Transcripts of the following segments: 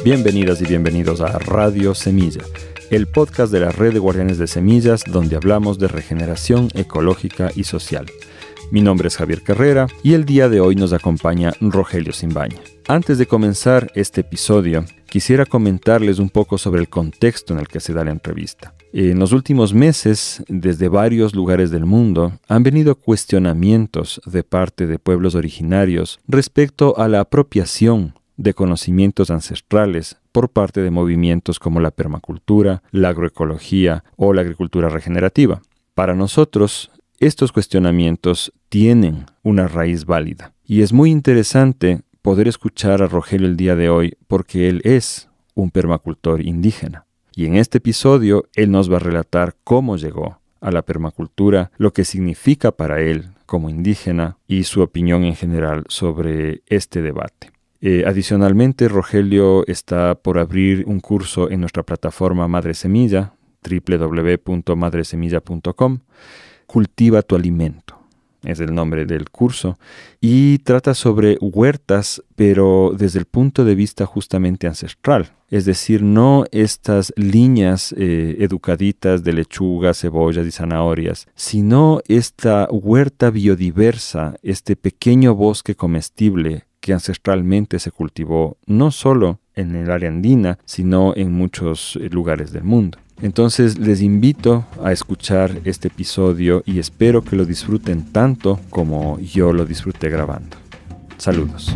Bienvenidas y bienvenidos a Radio Semilla, el podcast de la Red de Guardianes de Semillas, donde hablamos de regeneración ecológica y social. Mi nombre es Javier Carrera y el día de hoy nos acompaña Rogelio Simbaña. Antes de comenzar este episodio, quisiera comentarles un poco sobre el contexto en el que se da la entrevista. En los últimos meses, desde varios lugares del mundo, han venido cuestionamientos de parte de pueblos originarios respecto a la apropiación de conocimientos ancestrales por parte de movimientos como la permacultura, la agroecología o la agricultura regenerativa. Para nosotros, estos cuestionamientos tienen una raíz válida y es muy interesante poder escuchar a Rogelio el día de hoy porque él es un permacultor indígena. Y en este episodio él nos va a relatar cómo llegó a la permacultura, lo que significa para él como indígena y su opinión en general sobre este debate. Adicionalmente, Rogelio está por abrir un curso en nuestra plataforma Madre Semilla, www.madresemilla.com. Cultiva tu alimento, es el nombre del curso, y trata sobre huertas, pero desde el punto de vista justamente ancestral. Es decir, no estas líneas educaditas de lechugas, cebollas y zanahorias, sino esta huerta biodiversa, este pequeño bosque comestible que ancestralmente se cultivó no solo en el área andina, sino en muchos lugares del mundo. Entonces les invito a escuchar este episodio y espero que lo disfruten tanto como yo lo disfruté grabando. Saludos.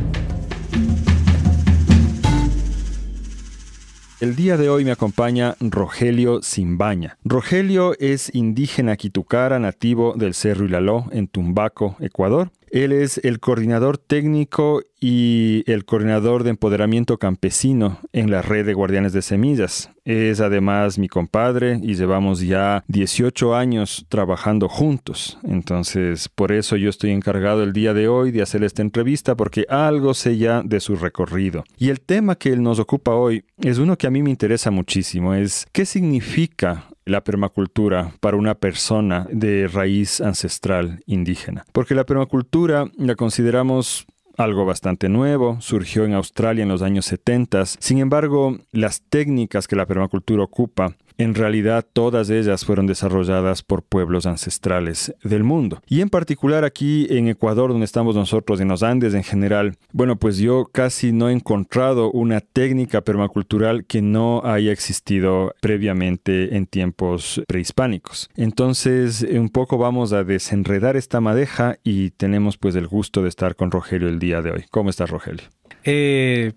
El día de hoy me acompaña Rogelio Simbaña. Rogelio es indígena quitucara nativo del Cerro Ilaló en Tumbaco, Ecuador. Él es el coordinador técnico y el coordinador de empoderamiento campesino en la Red de Guardianes de Semillas. Es además mi compadre y llevamos ya 18 años trabajando juntos. Entonces, por eso yo estoy encargado el día de hoy de hacer esta entrevista porque algo sé ya de su recorrido. Y el tema que nos ocupa hoy es uno que a mí me interesa muchísimo. Es ¿qué significa la permacultura para una persona de raíz ancestral indígena? Porque la permacultura la consideramos algo bastante nuevo, surgió en Australia en los años 70. Sin embargo, las técnicas que la permacultura ocupa, en realidad todas ellas fueron desarrolladas por pueblos ancestrales del mundo. Y en particular aquí en Ecuador, donde estamos nosotros, en los Andes en general, bueno, pues yo casi no he encontrado una técnica permacultural que no haya existido previamente en tiempos prehispánicos. Entonces, un poco vamos a desenredar esta madeja y tenemos pues el gusto de estar con Rogelio el día de hoy. ¿Cómo estás, Rogelio?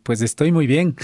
Pues estoy muy bien,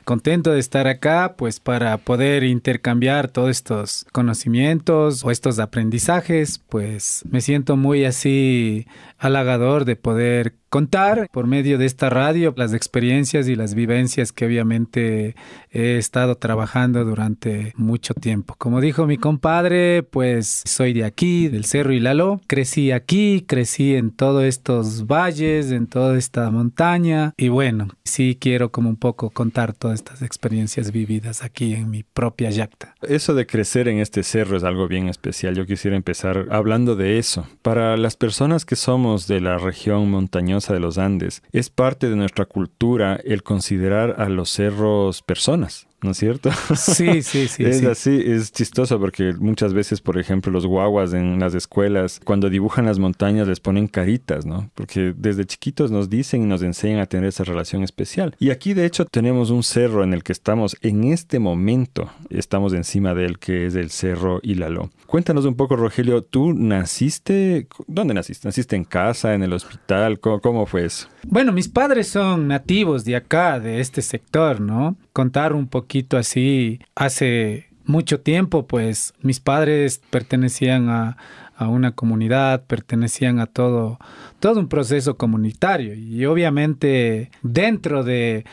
contento de estar acá, pues para poder intercambiar todos estos conocimientos o estos aprendizajes, pues me siento muy así halagador de poder contar por medio de esta radio las experiencias y las vivencias que obviamente he estado trabajando durante mucho tiempo. Como dijo mi compadre, pues soy de aquí, del Cerro Ilaló. Crecí aquí, crecí en todos estos valles, en toda esta montaña. Y bueno, sí quiero como un poco contar todas estas experiencias vividas aquí en mi propia yacta. Eso de crecer en este cerro es algo bien especial. Yo quisiera empezar hablando de eso. Para las personas que somos de la región montañosa de los Andes, es parte de nuestra cultura el considerar a los cerros personas, ¿no es cierto? Sí. Es así, es chistoso porque muchas veces, por ejemplo, los guaguas en las escuelas, cuando dibujan las montañas les ponen caritas, ¿no? Porque desde chiquitos nos dicen y nos enseñan a tener esa relación especial. Y aquí, de hecho, tenemos un cerro en el que estamos en este momento, estamos encima de él, que es el Cerro Ilaló. Cuéntanos un poco, Rogelio, ¿tú naciste? ¿Dónde naciste? ¿Naciste en casa, en el hospital? ¿Cómo fue eso? Bueno, mis padres son nativos de acá, de este sector, ¿no? Contar un poquito así, hace mucho tiempo, pues mis padres pertenecían a una comunidad, pertenecían a todo un proceso comunitario y obviamente dentro de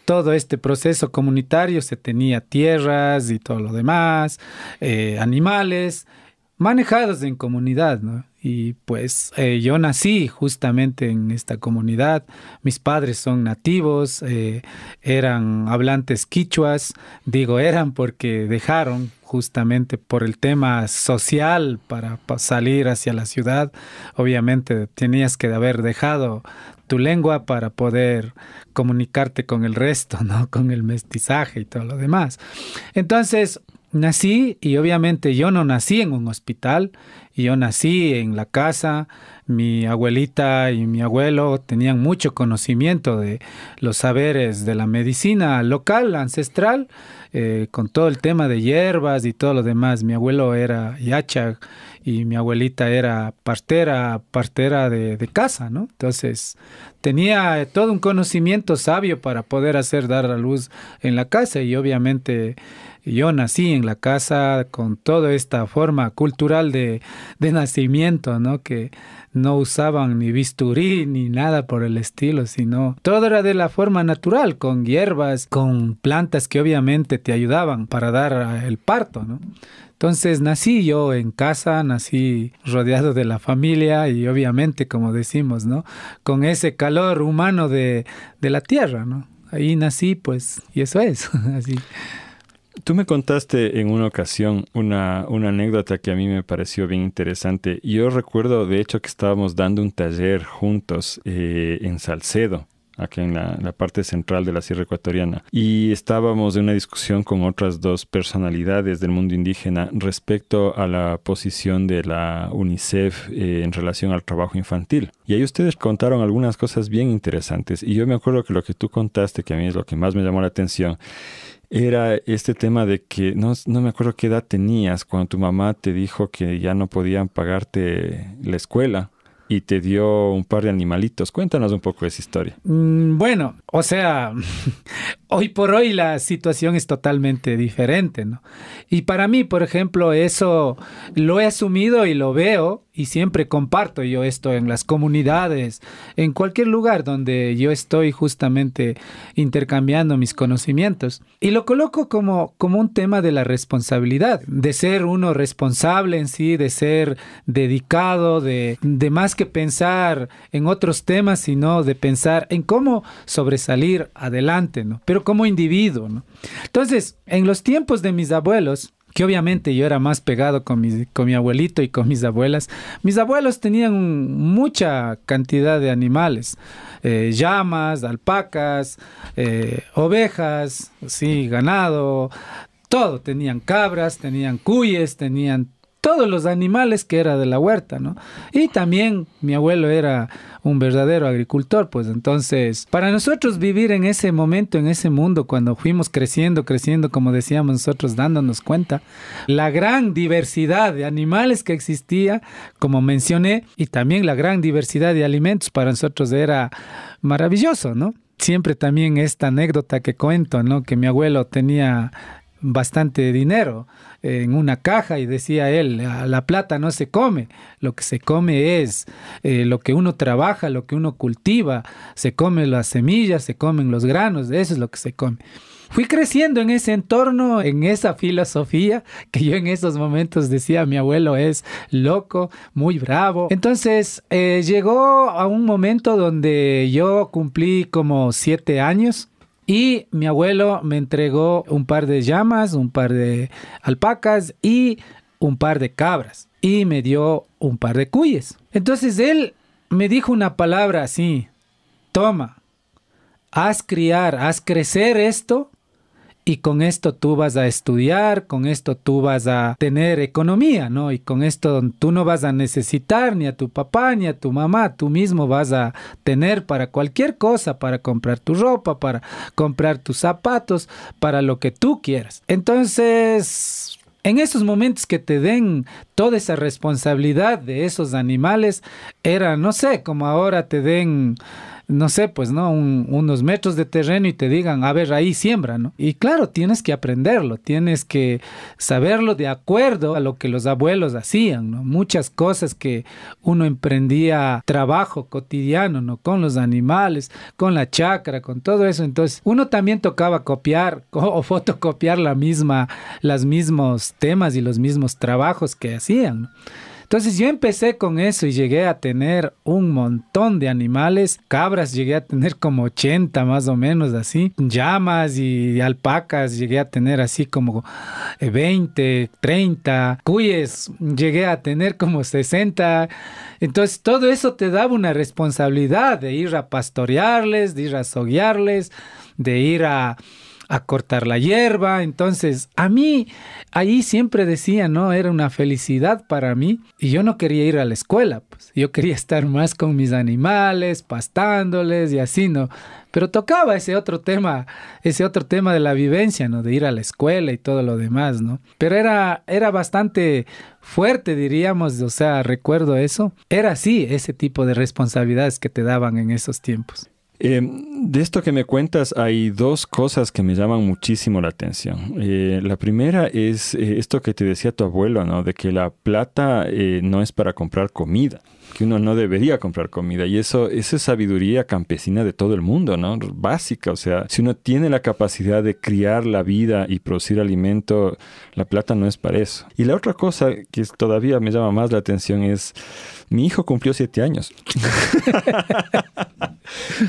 todo este proceso comunitario se tenía tierras y todo lo demás, animales manejados en comunidad, ¿no? Y pues yo nací justamente en esta comunidad. Mis padres son nativos, eran hablantes quichuas. Digo eran porque dejaron justamente por el tema social para salir hacia la ciudad. Obviamente tenías que haber dejado tu lengua para poder comunicarte con el resto, ¿no? Con el mestizaje y todo lo demás. Entonces, nací y obviamente yo no nací en un hospital, yo nací en la casa. Mi abuelita y mi abuelo tenían mucho conocimiento de los saberes de la medicina local, ancestral, con todo el tema de hierbas y todo lo demás. Mi abuelo era yacha y mi abuelita era partera de casa, ¿no? Entonces tenía todo un conocimiento sabio para poder dar a luz en la casa, y obviamente yo nací en la casa con toda esta forma cultural de nacimiento, ¿no? Que no usaban ni bisturí ni nada por el estilo, sino todo era de la forma natural, con hierbas, con plantas que obviamente te ayudaban para dar el parto, ¿no? Entonces nací yo en casa, nací rodeado de la familia y obviamente, como decimos, ¿no? Con ese calor humano de la tierra, ¿no? Ahí nací, pues, y eso es, así. Tú me contaste en una ocasión una anécdota que a mí me pareció bien interesante. Yo recuerdo, de hecho, que estábamos dando un taller juntos en Salcedo, aquí en la parte central de la Sierra Ecuatoriana. Y estábamos en una discusión con otras dos personalidades del mundo indígena respecto a la posición de la UNICEF en relación al trabajo infantil. Y ahí ustedes contaron algunas cosas bien interesantes. Y yo me acuerdo que lo que tú contaste, que a mí es lo que más me llamó la atención, era este tema de que no me acuerdo qué edad tenías cuando tu mamá te dijo que ya no podían pagarte la escuela y te dio un par de animalitos. Cuéntanos un poco de esa historia. Bueno, o sea, hoy por hoy la situación es totalmente diferente, ¿no? Y para mí, por ejemplo, eso lo he asumido y lo veo, y siempre comparto yo esto en las comunidades, en cualquier lugar donde yo estoy justamente intercambiando mis conocimientos. Y lo coloco como un tema de la responsabilidad, de ser uno responsable en sí, de ser dedicado, de más que pensar en otros temas, sino de pensar en cómo sobresalir adelante, ¿no? Pero como individuo, ¿no? Entonces, en los tiempos de mis abuelos, que obviamente yo era más pegado con mi abuelito y con mis abuelas. Mis abuelos tenían mucha cantidad de animales, llamas, alpacas, ovejas, sí, ganado, todo. Tenían cabras, tenían cuyes, tenían todos los animales que era de la huerta, ¿no? Y también mi abuelo era un verdadero agricultor, pues entonces, para nosotros vivir en ese momento, en ese mundo, cuando fuimos creciendo, como decíamos nosotros, dándonos cuenta, la gran diversidad de animales que existía, como mencioné, y también la gran diversidad de alimentos, para nosotros era maravilloso, ¿no? Siempre también esta anécdota que cuento, ¿no? Que mi abuelo tenía bastante dinero en una caja y decía él, la plata no se come, lo que se come es lo que uno trabaja, lo que uno cultiva, se come las semillas, se comen los granos, eso es lo que se come. Fui creciendo en ese entorno, en esa filosofía que yo en esos momentos decía, mi abuelo es loco, muy bravo. Entonces llegó a un momento donde yo cumplí como 7 años. Y mi abuelo me entregó un par de llamas, un par de alpacas y un par de cabras. Y me dio un par de cuyes. Entonces él me dijo una palabra así: toma, haz crecer esto, y con esto tú vas a estudiar, con esto tú vas a tener economía, ¿no? Y con esto tú no vas a necesitar ni a tu papá ni a tu mamá, tú mismo vas a tener para cualquier cosa, para comprar tu ropa, para comprar tus zapatos, para lo que tú quieras. Entonces, en esos momentos que te den toda esa responsabilidad de esos animales, era, no sé, como ahora te den, no sé, pues, ¿no? Unos metros de terreno y te digan, a ver, ahí siembra, ¿no? Y claro, tienes que aprenderlo, tienes que saberlo de acuerdo a lo que los abuelos hacían, ¿no? Muchas cosas que uno emprendía trabajo cotidiano, ¿no? Con los animales, con la chacra, con todo eso. Entonces, uno también tocaba copiar o fotocopiar los mismos temas y los mismos trabajos que hacían, ¿no? Entonces yo empecé con eso y llegué a tener un montón de animales. Cabras llegué a tener como 80 más o menos así. Llamas y alpacas llegué a tener así como 20, 30. Cuyes llegué a tener como 60. Entonces todo eso te daba una responsabilidad de ir a pastorearles, de ir a soguearles, de ir a cortar la hierba. Entonces, a mí, ahí siempre decía, ¿no? Era una felicidad para mí y yo no quería ir a la escuela, pues. Yo quería estar más con mis animales, pastándoles y así, ¿no? Pero tocaba ese otro tema de la vivencia, ¿no? De ir a la escuela y todo lo demás, ¿no? Pero era bastante fuerte, diríamos, o sea, recuerdo eso. Era así, ese tipo de responsabilidades que te daban en esos tiempos. De esto que me cuentas hay dos cosas que me llaman muchísimo la atención. La primera es esto que te decía tu abuelo, ¿no? De que la plata no es para comprar comida, que uno no debería comprar comida. Y eso es sabiduría campesina de todo el mundo, ¿no? Básica, o sea, si uno tiene la capacidad de criar la vida y producir alimento, la plata no es para eso. Y la otra cosa que todavía me llama más la atención es, mi hijo cumplió 7 años.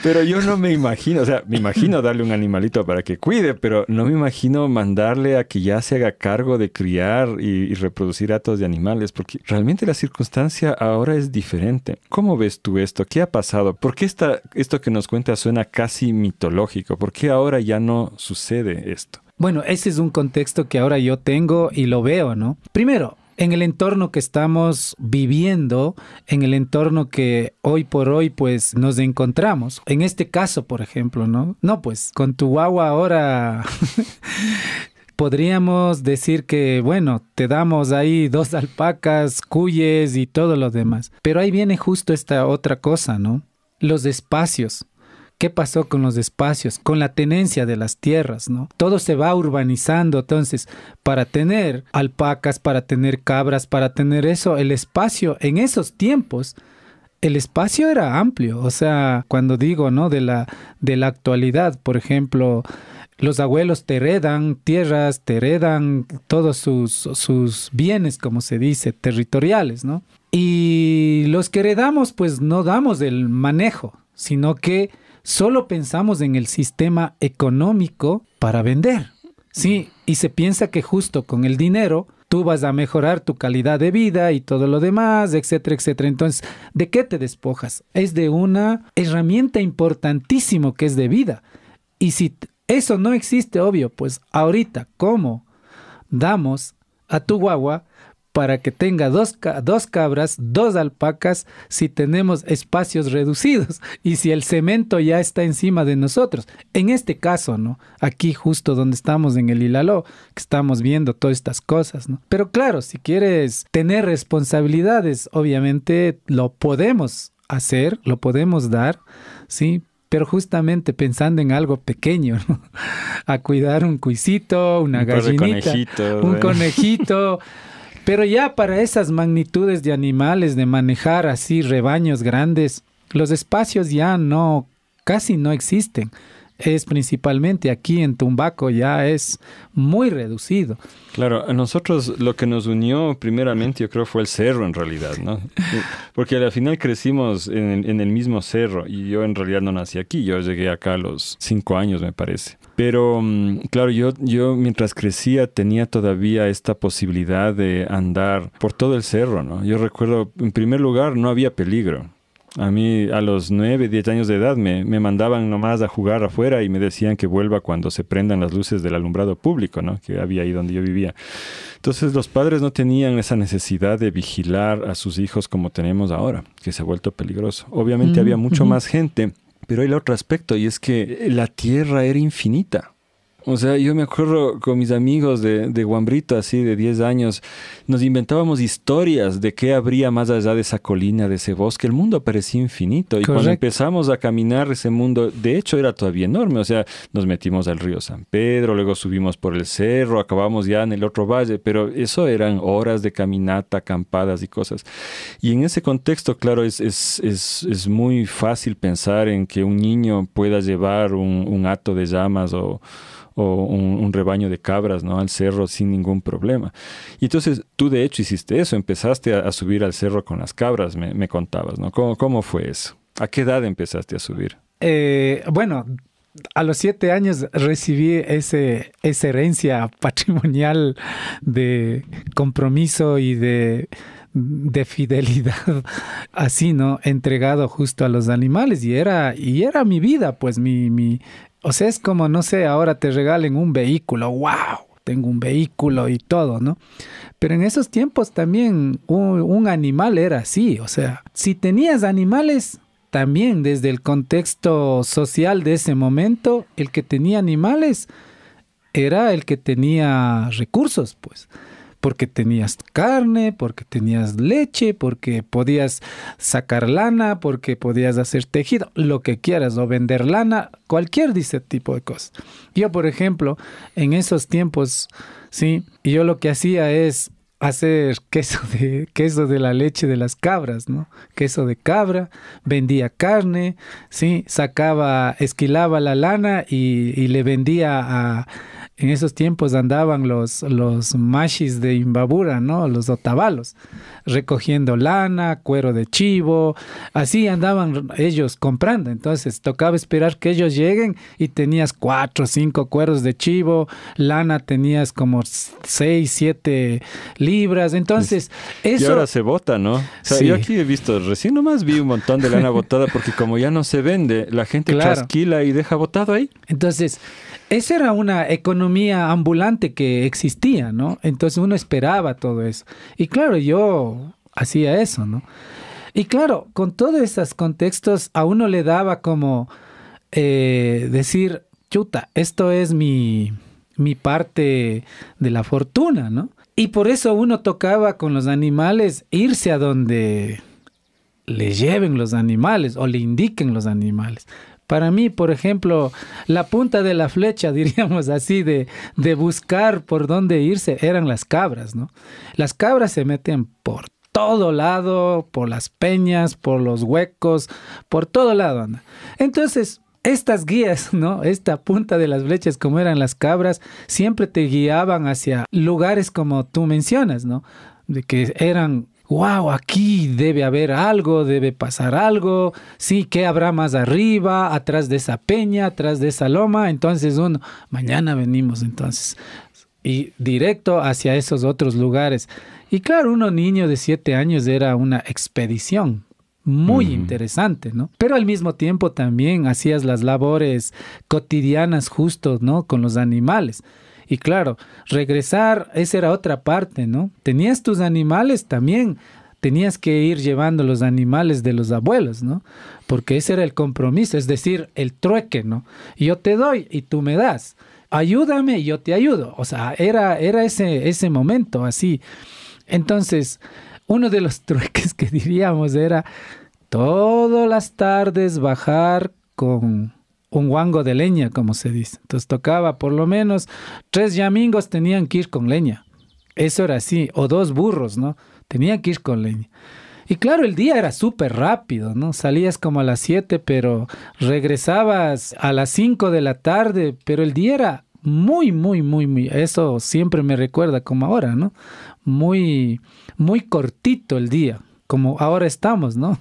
Pero yo no me imagino, o sea, me imagino darle un animalito para que cuide, pero no me imagino mandarle a que ya se haga cargo de criar y reproducir hatos de animales, porque realmente la circunstancia ahora es diferente. ¿Cómo ves tú esto? ¿Qué ha pasado? ¿Por qué esto que nos cuentas suena casi mitológico? ¿Por qué ahora ya no sucede esto? Bueno, ese es un contexto que ahora yo tengo y lo veo, ¿no? Primero, en el entorno que estamos viviendo, en el entorno que hoy por hoy pues nos encontramos. En este caso, por ejemplo, ¿no? No, pues con tu guagua ahora podríamos decir que, bueno, te damos ahí 2 alpacas, cuyes y todo lo demás. Pero ahí viene justo esta otra cosa, ¿no? Los espacios. ¿Qué pasó con los espacios? Con la tenencia de las tierras, ¿no? Todo se va urbanizando. Entonces, para tener alpacas, para tener cabras, para tener eso, el espacio en esos tiempos, el espacio era amplio. O sea, cuando digo, ¿no? De la actualidad, por ejemplo, los abuelos te heredan tierras, te heredan todos sus bienes, como se dice, territoriales, ¿no? Y los que heredamos, pues no damos el manejo, sino que solo pensamos en el sistema económico para vender, ¿sí? Y se piensa que justo con el dinero tú vas a mejorar tu calidad de vida y todo lo demás, etcétera, etcétera. Entonces, ¿de qué te despojas? Es de una herramienta importantísima que es de vida. Y si eso no existe, obvio, pues ahorita, ¿cómo damos a tu guagua para que tenga 2 cabras, 2 alpacas, si tenemos espacios reducidos y si el cemento ya está encima de nosotros? En este caso, ¿no? Aquí justo donde estamos en el Ilaló, que estamos viendo todas estas cosas, ¿no? Pero claro, si quieres tener responsabilidades, obviamente lo podemos hacer, lo podemos dar, ¿sí? Pero justamente pensando en algo pequeño, ¿no? A cuidar un cuisito, una gallinita, un conejito. Pero ya para esas magnitudes de animales, de manejar así rebaños grandes, los espacios ya casi no existen. Es principalmente aquí en Tumbaco, ya es muy reducido. Claro, a nosotros lo que nos unió primeramente yo creo fue el cerro en realidad, ¿no? Porque al final crecimos en el mismo cerro y yo en realidad no nací aquí, yo llegué acá a los 5 años me parece. Pero claro, yo mientras crecía tenía todavía esta posibilidad de andar por todo el cerro, ¿no? Yo recuerdo, en primer lugar, no había peligro. A mí a los 9, 10 años de edad me mandaban nomás a jugar afuera y me decían que vuelva cuando se prendan las luces del alumbrado público, ¿no? Que había ahí donde yo vivía. Entonces los padres no tenían esa necesidad de vigilar a sus hijos como tenemos ahora, que se ha vuelto peligroso. Obviamente había mucho más gente, pero hay el otro aspecto y es que la tierra era infinita. O sea, yo me acuerdo con mis amigos de Guambrito, así de 10 años, nos inventábamos historias de qué habría más allá de esa colina, de ese bosque. El mundo parecía infinito. Y cuando empezamos a caminar ese mundo, de hecho era todavía enorme. O sea, nos metimos al río San Pedro, luego subimos por el cerro, acabamos ya en el otro valle, pero eso eran horas de caminata, acampadas y cosas. Y en ese contexto, claro, es muy fácil pensar en que un niño pueda llevar un hato de llamas o o un rebaño de cabras, ¿no? Al cerro sin ningún problema. Y entonces tú de hecho hiciste eso, empezaste a subir al cerro con las cabras, me contabas, ¿no? ¿Cómo fue eso? ¿A qué edad empezaste a subir? Bueno, a los 7 años recibí esa herencia patrimonial de compromiso y de fidelidad, así, ¿no? Entregado justo a los animales y era mi vida, pues o sea, es como, no sé, ahora te regalen un vehículo, wow, tengo un vehículo y todo, ¿no? Pero en esos tiempos también un animal era así, o sea, si tenías animales, también desde el contexto social de ese momento, el que tenía animales era el que tenía recursos, pues. Porque tenías carne, porque tenías leche, porque podías sacar lana, porque podías hacer tejido, lo que quieras, o vender lana, cualquier de ese tipo de cosas. Yo, por ejemplo, en esos tiempos, sí, yo lo que hacía es hacer queso de la leche de las cabras, ¿no? Queso de cabra, vendía carne, sí, esquilaba la lana y le vendía en esos tiempos andaban los mashis de Imbabura, ¿no? Los otavalos, recogiendo lana, cuero de chivo, así andaban ellos comprando. Entonces tocaba esperar que ellos lleguen y tenías 4 o 5 cueros de chivo, lana tenías como 6, 7 libras. Entonces, eso... Y ahora se bota, ¿no? O sea, sí. Yo aquí he visto, recién nomás vi un montón de lana botada porque como ya no se vende, la gente trasquila y deja botado ahí. Entonces, esa era una economía ambulante que existía, ¿no? Entonces uno esperaba todo eso. Y claro, yo hacía eso, ¿no? Y claro, con todos esos contextos a uno le daba como decir, chuta, esto es mi parte de la fortuna, ¿no? Y por eso uno tocaba con los animales irse a donde le lleven los animales o le indiquen los animales. Para mí, por ejemplo, la punta de la flecha, diríamos así, de buscar por dónde irse, eran las cabras, ¿no? Las cabras se meten por todo lado, por las peñas, por los huecos, por todo lado, anda. Entonces, estas guías, ¿no? Esta punta de las flechas, como eran las cabras, siempre te guiaban hacia lugares como tú mencionas, ¿no? De que eran... wow, aquí debe haber algo, debe pasar algo, sí, ¿qué habrá más arriba, atrás de esa peña, atrás de esa loma? Entonces mañana venimos entonces, y directo hacia esos otros lugares. Y claro, niño de 7 años era una expedición muy interesante, ¿no? Pero al mismo tiempo también hacías las labores cotidianas justo, ¿no? Con los animales. Y claro, regresar, esa era otra parte, ¿no? Tenías tus animales también, tenías que ir llevando los animales de los abuelos, ¿no? Porque ese era el compromiso, es decir, el trueque, ¿no? Yo te doy y tú me das. Ayúdame y yo te ayudo. O sea, era ese momento así. Entonces, uno de los trueques que diríamos era todas las tardes bajar con un guango de leña, como se dice. Entonces tocaba por lo menos 3 yamingos tenían que ir con leña. Eso era así, o 2 burros, ¿no? Tenían que ir con leña. Y claro, el día era súper rápido, ¿no? Salías como a las 7, pero regresabas a las 5 de la tarde, pero el día era muy, eso siempre me recuerda como ahora, ¿no? Muy cortito el día, como ahora estamos, ¿no?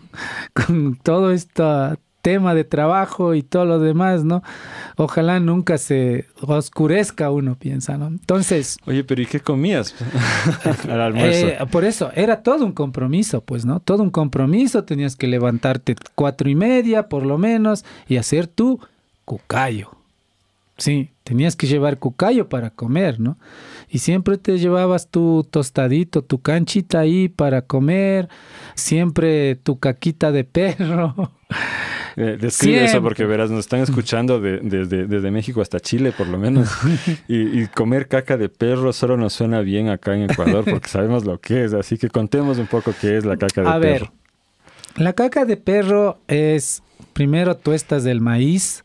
Con todo esto... tema de trabajo y todo lo demás, ¿no? Ojalá nunca se oscurezca, uno piensa, ¿no? Entonces... Oye, pero ¿y qué comías al almuerzo? Por eso, era todo un compromiso, pues, ¿no? Todo un compromiso, tenías que levantarte 4:30, por lo menos, y hacer tu cucayo. Sí, tenías que llevar cucayo para comer, ¿no? Y siempre te llevabas tu tostadito, tu canchita ahí para comer, siempre tu caquita de perro. Describe eso porque verás, nos están escuchando desde México hasta Chile por lo menos y comer caca de perro solo nos suena bien acá en Ecuador porque sabemos lo que es, así que contemos un poco qué es la caca de perro. A ver, la caca de perro es, primero tuestas el maíz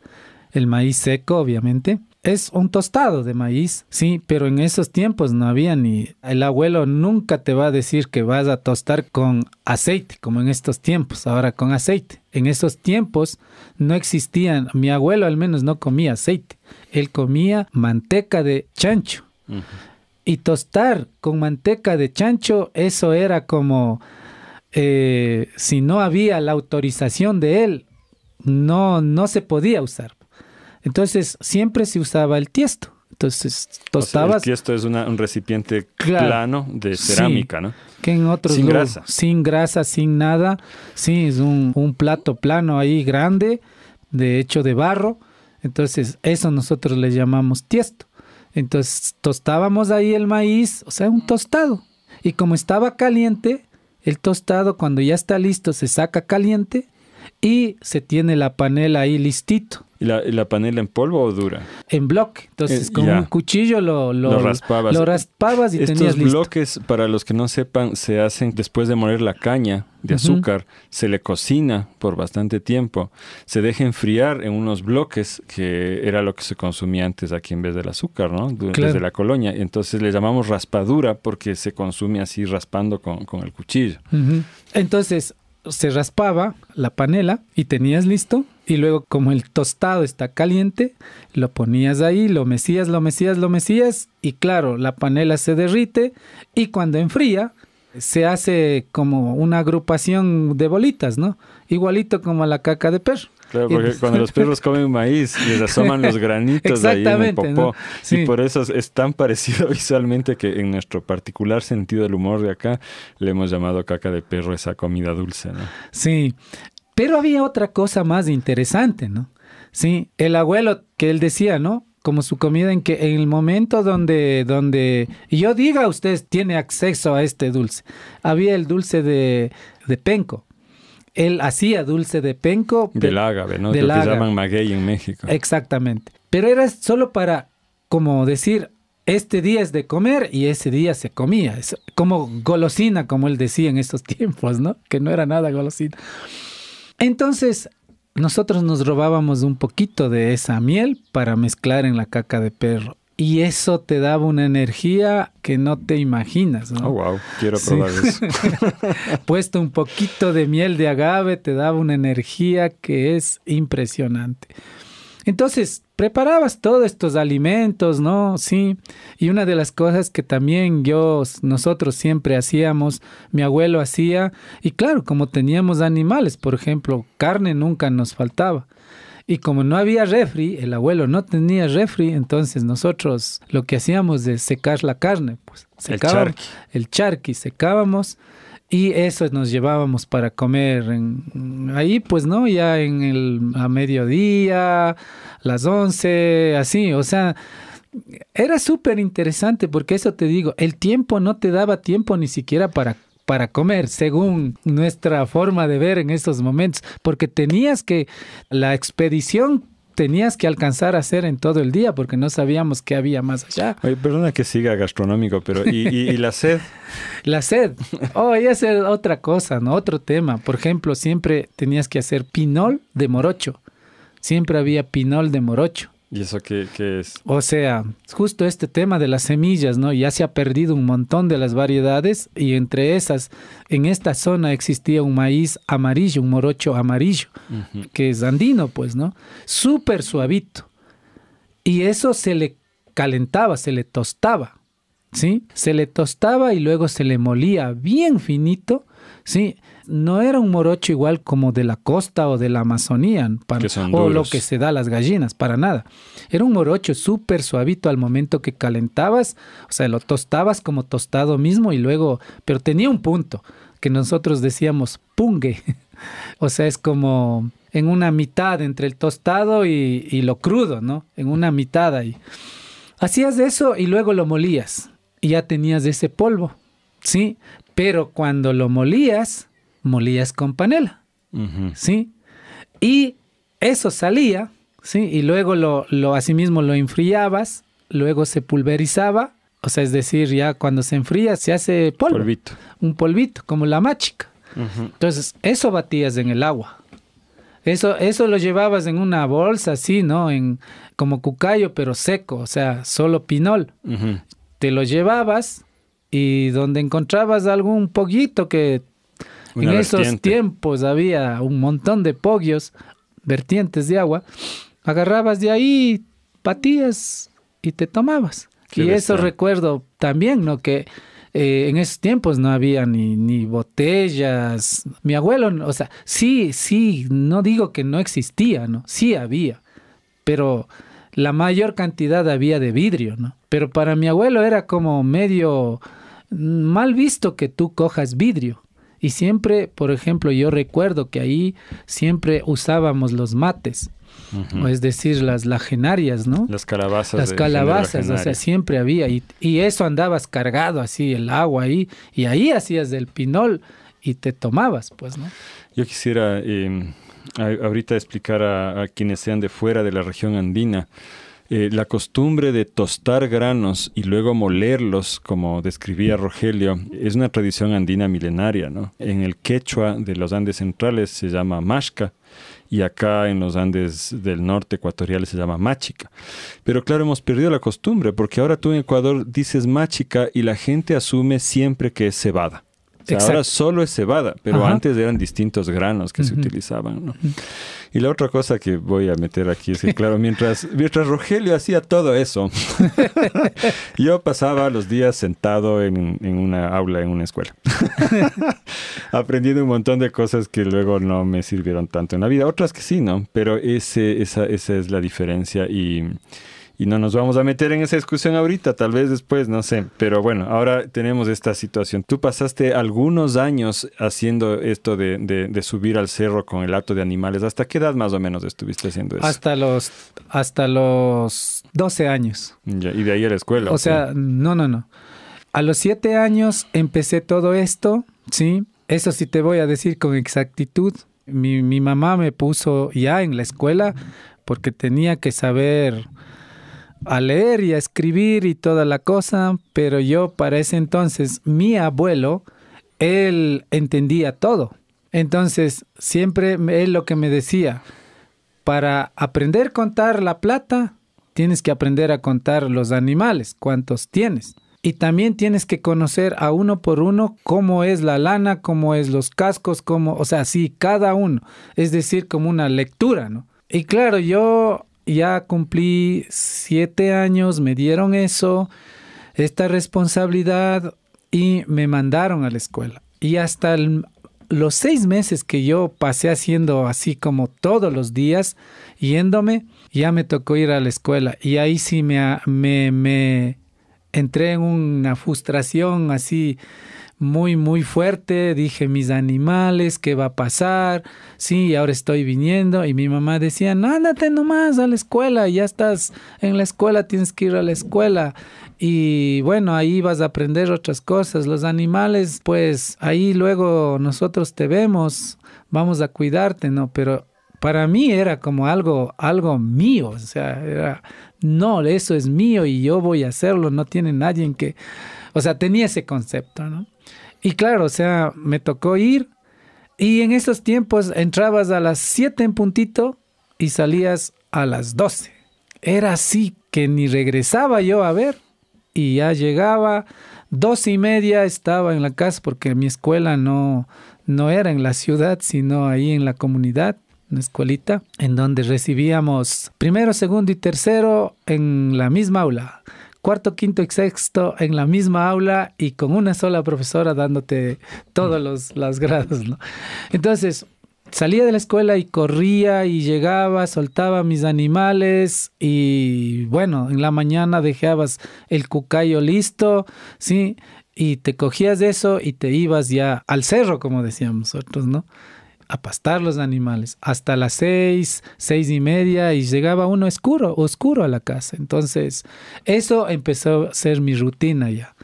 seco obviamente, es un tostado de maíz, sí, pero en esos tiempos no había ni... El abuelo nunca te va a decir que vas a tostar con aceite, como en estos tiempos, ahora con aceite. En esos tiempos no existían, mi abuelo al menos no comía aceite, él comía manteca de chancho. Uh-huh. Y tostar con manteca de chancho, eso era como, si no había la autorización de él, no se podía usar. Entonces siempre se usaba el tiesto. Entonces tostabas... O sea, el tiesto es un recipiente plano de cerámica, sí, ¿no? Que en otros sin grasa. Sin grasa, sin nada. Sí, es un plato plano ahí grande, hecho de barro. Entonces eso nosotros le llamamos tiesto. Entonces tostábamos ahí el maíz, o sea, un tostado. Y como estaba caliente, el tostado cuando ya está listo se saca caliente y se tiene la panela ahí listito. ¿Y la panela en polvo o dura? En bloque. Entonces con un cuchillo lo raspabas. Lo raspabas y tenías listo. Estos bloques, para los que no sepan, se hacen después de moler la caña de azúcar. Uh-huh. Se le cocina por bastante tiempo. Se deja enfriar en unos bloques, que era lo que se consumía antes aquí en vez del azúcar, ¿no? Desde la colonia. Entonces le llamamos raspadura porque se consume así raspando con el cuchillo. Uh-huh. Entonces se raspaba la panela y tenías listo. Y luego, como el tostado está caliente, lo ponías ahí, lo mecías. Y claro, la panela se derrite y cuando enfría, se hace como una agrupación de bolitas, ¿no? Igualito como la caca de perro. Claro, porque cuando los perros comen maíz, les asoman los granitos ahí en el popó. ¿No? Sí. Y por eso es tan parecido visualmente que en nuestro particular sentido del humor de acá, le hemos llamado caca de perro esa comida dulce, ¿no? Sí. Pero había otra cosa más interesante, ¿no? Sí, el abuelo que él decía, ¿no? Como su comida en que en el momento donde yo diga, usted tiene acceso a este dulce. Había el dulce de penco. Él hacía dulce de penco. Del ágave, ¿no? Lo que llaman maguey en México. Exactamente. Pero era solo para, como decir, este día es de comer y ese día se comía. Es como golosina, como él decía en estos tiempos, ¿no? Que no era nada golosina. Entonces, nosotros nos robábamos un poquito de esa miel para mezclar en la caca de perro. Y eso te daba una energía que no te imaginas, ¿no? Oh, wow. Quiero probar eso. Puesto un poquito de miel de agave, te daba una energía que es impresionante. Entonces, preparabas todos estos alimentos, ¿no? Sí. Y una de las cosas que también nosotros siempre hacíamos, mi abuelo hacía, y claro, como teníamos animales, por ejemplo, carne nunca nos faltaba. Y como no había refri, el abuelo no tenía refri, entonces nosotros lo que hacíamos es secar la carne, pues. El charqui, secábamos. Y eso nos llevábamos para comer ahí, pues, ¿no? Ya a mediodía, las 11, así. O sea, era súper interesante porque eso te digo, el tiempo no te daba tiempo ni siquiera para comer, según nuestra forma de ver en esos momentos. Porque la expedición tenías que alcanzar a hacer en todo el día porque no sabíamos qué había más allá. Oye, perdona que siga gastronómico, pero ¿y la sed? La sed. Esa es otra cosa, ¿no? Otro tema. Por ejemplo, siempre tenías que hacer pinol de morocho. Siempre había pinol de morocho. ¿Y eso qué es? O sea, justo este tema de las semillas, ¿no? Ya se ha perdido un montón de las variedades y entre esas, en esta zona existía un maíz amarillo, un morocho amarillo, uh-huh, que es andino, pues, ¿no? Súper suavito. Y eso se le calentaba, se le tostaba, ¿sí? Se le tostaba y luego se le molía bien finito, ¿sí? No era un morocho igual como de la costa o de la Amazonía o lo que se da a las gallinas, para nada. Era un morocho súper suavito al momento que calentabas, o sea, lo tostabas como tostado mismo y luego, pero tenía un punto que nosotros decíamos pungue, o sea, es como en una mitad entre el tostado y lo crudo, ¿no? En una mitad ahí. Hacías eso y luego lo molías y ya tenías ese polvo, ¿sí? Pero cuando lo molías con panela, uh-huh, ¿sí? Y eso salía, ¿sí? Y luego asimismo lo enfriabas, luego se pulverizaba, o sea, es decir, ya cuando se enfría se hace polvo. Polvito. Un polvito, como la machica. Uh-huh. Entonces, eso batías en el agua. Eso lo llevabas en una bolsa así, ¿no? Como cucayo, pero seco, o sea, solo pinol. Ujú. Te lo llevabas y donde encontrabas algún pollito que Una en esos vertiente. tiempos había un montón de pogios, vertientes de agua, agarrabas de ahí, batías y te tomabas. Qué Y eso bestia. recuerdo también, ¿no? Que en esos tiempos no había ni botellas. Mi abuelo, o sea, sí, no digo que no existía, ¿no? Sí había, pero la mayor cantidad había de vidrio, ¿no? Pero para mi abuelo era como medio mal visto que tú cojas vidrio. Y siempre, por ejemplo, yo recuerdo que ahí siempre usábamos los mates, Ujú. o es decir, las lajenarias, ¿no? Las calabazas. Las de calabazas, o sea, Generacionaria. siempre había. Y eso andabas cargado así, el agua ahí, y ahí hacías del pinol y te tomabas, pues, ¿no? Yo quisiera ahorita explicar a quienes sean de fuera de la región andina. La costumbre de tostar granos y luego molerlos, como describía Rogelio, es una tradición andina milenaria, ¿no? En el quechua de los Andes centrales se llama mashca y acá en los Andes del norte ecuatoriales se llama machica. Pero claro, hemos perdido la costumbre porque ahora tú en Ecuador dices machica y la gente asume siempre que es cebada. O sea, ahora Exacto. solo es cebada, pero Ajá. antes eran distintos granos que se Ujú. utilizaban, ¿no? Y la otra cosa que voy a meter aquí es que, claro, mientras Rogelio hacía todo eso, yo pasaba los días sentado en una aula, en una escuela, aprendiendo un montón de cosas que luego no me sirvieron tanto en la vida. Otras que sí, ¿no? Pero esa es la diferencia y no nos vamos a meter en esa discusión ahorita, tal vez después, no sé. Pero bueno, ahora tenemos esta situación. Tú pasaste algunos años haciendo esto de subir al cerro con el hato de animales. ¿Hasta qué edad más o menos estuviste haciendo eso? Hasta los 12 años. Ya, y de ahí a la escuela. O sea, no. A los 7 años empecé todo esto, ¿sí? Eso sí te voy a decir con exactitud. Mi mamá me puso ya en la escuela porque tenía que saber a leer y a escribir y toda la cosa, pero yo para ese entonces, mi abuelo, él entendía todo. Entonces, siempre él lo que me decía, para aprender a contar la plata, tienes que aprender a contar los animales, cuántos tienes. Y también tienes que conocer a uno por uno cómo es la lana, cómo es los cascos, cómo, o sea, sí, cada uno. Es decir, como una lectura, ¿no? Y claro, yo ya cumplí 7 años, me dieron esta responsabilidad y me mandaron a la escuela. Y hasta los 6 meses que yo pasé haciendo así como todos los días, yéndome, ya me tocó ir a la escuela. Y ahí sí me entré en una frustración así muy, muy fuerte. Dije, mis animales, ¿qué va a pasar? Sí, ahora estoy viniendo. Y mi mamá decía, no, ándate nomás a la escuela, ya estás en la escuela, tienes que ir a la escuela. Y bueno, ahí vas a aprender otras cosas. Los animales, pues ahí luego nosotros te vemos, vamos a cuidarte, ¿no? Pero para mí era como algo mío, o sea, era, no, eso es mío y yo voy a hacerlo, no tiene nadie en que, o sea, tenía ese concepto, ¿no? Y claro, o sea, me tocó ir y en esos tiempos entrabas a las 7 en puntito y salías a las 12. Era así que ni regresaba yo a ver y ya llegaba, 12:30 estaba en la casa porque mi escuela no era en la ciudad, sino ahí en la comunidad, una escuelita, en donde recibíamos primero, segundo y tercero en la misma aula. Cuarto, quinto y sexto en la misma aula y con una sola profesora dándote todos los grados, ¿no? Entonces, salía de la escuela y corría y llegaba, soltaba mis animales y bueno, en la mañana dejabas el cucayo listo, ¿sí? Y te cogías de eso y te ibas ya al cerro, como decíamos nosotros, ¿no? A pastar los animales hasta las 6, 6:30 y llegaba uno oscuro a la casa. Entonces, eso empezó a ser mi rutina ya.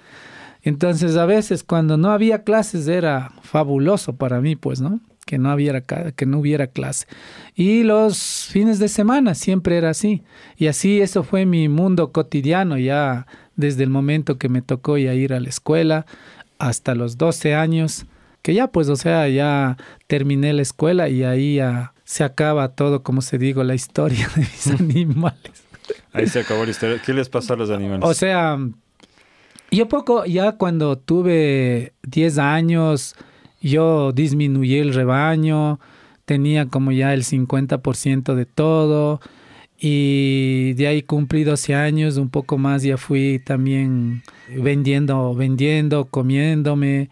Entonces, a veces cuando no había clases era fabuloso para mí, pues, ¿no? Que no hubiera clase. Y los fines de semana siempre era así. Y así eso fue mi mundo cotidiano ya desde el momento que me tocó ya ir a la escuela hasta los 12 años. Que ya pues, o sea, ya terminé la escuela y ahí ya se acaba todo, como se digo, la historia de mis animales. Ahí se acabó la historia. ¿Qué les pasó a los animales? O sea, yo ya cuando tuve 10 años, yo disminuí el rebaño, tenía como ya el 50% de todo, y de ahí cumplí 12 años, un poco más ya fui también vendiendo, comiéndome.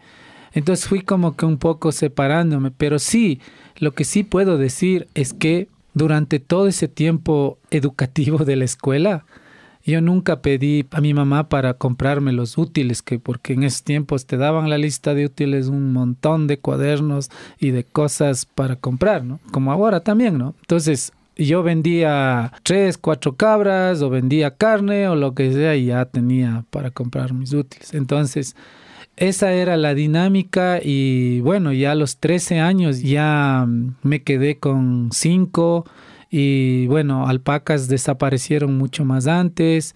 Entonces fui como que un poco separándome, pero sí, lo que sí puedo decir es que durante todo ese tiempo educativo de la escuela, yo nunca pedí a mi mamá para comprarme los útiles, porque en esos tiempos te daban la lista de útiles, un montón de cuadernos y de cosas para comprar, ¿no? Como ahora también, ¿no? Entonces, yo vendía 3, 4 cabras o vendía carne o lo que sea y ya tenía para comprar mis útiles. Entonces, esa era la dinámica y bueno, ya a los 13 años ya me quedé con 5 y bueno, alpacas desaparecieron mucho más antes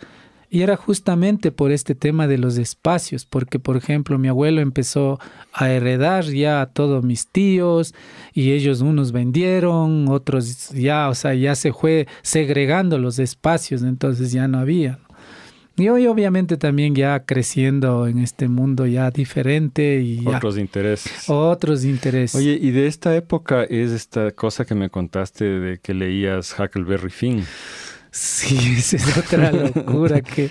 y era justamente por este tema de los espacios, porque por ejemplo mi abuelo empezó a heredar ya a todos mis tíos y ellos unos vendieron, otros ya, o sea, ya se fue segregando los espacios, entonces ya no había. Y hoy obviamente también ya creciendo en este mundo ya diferente y ya otros intereses. Otros intereses. Oye, y de esta época es esta cosa que me contaste de que leías Huckleberry Finn. Sí, esa es otra locura que...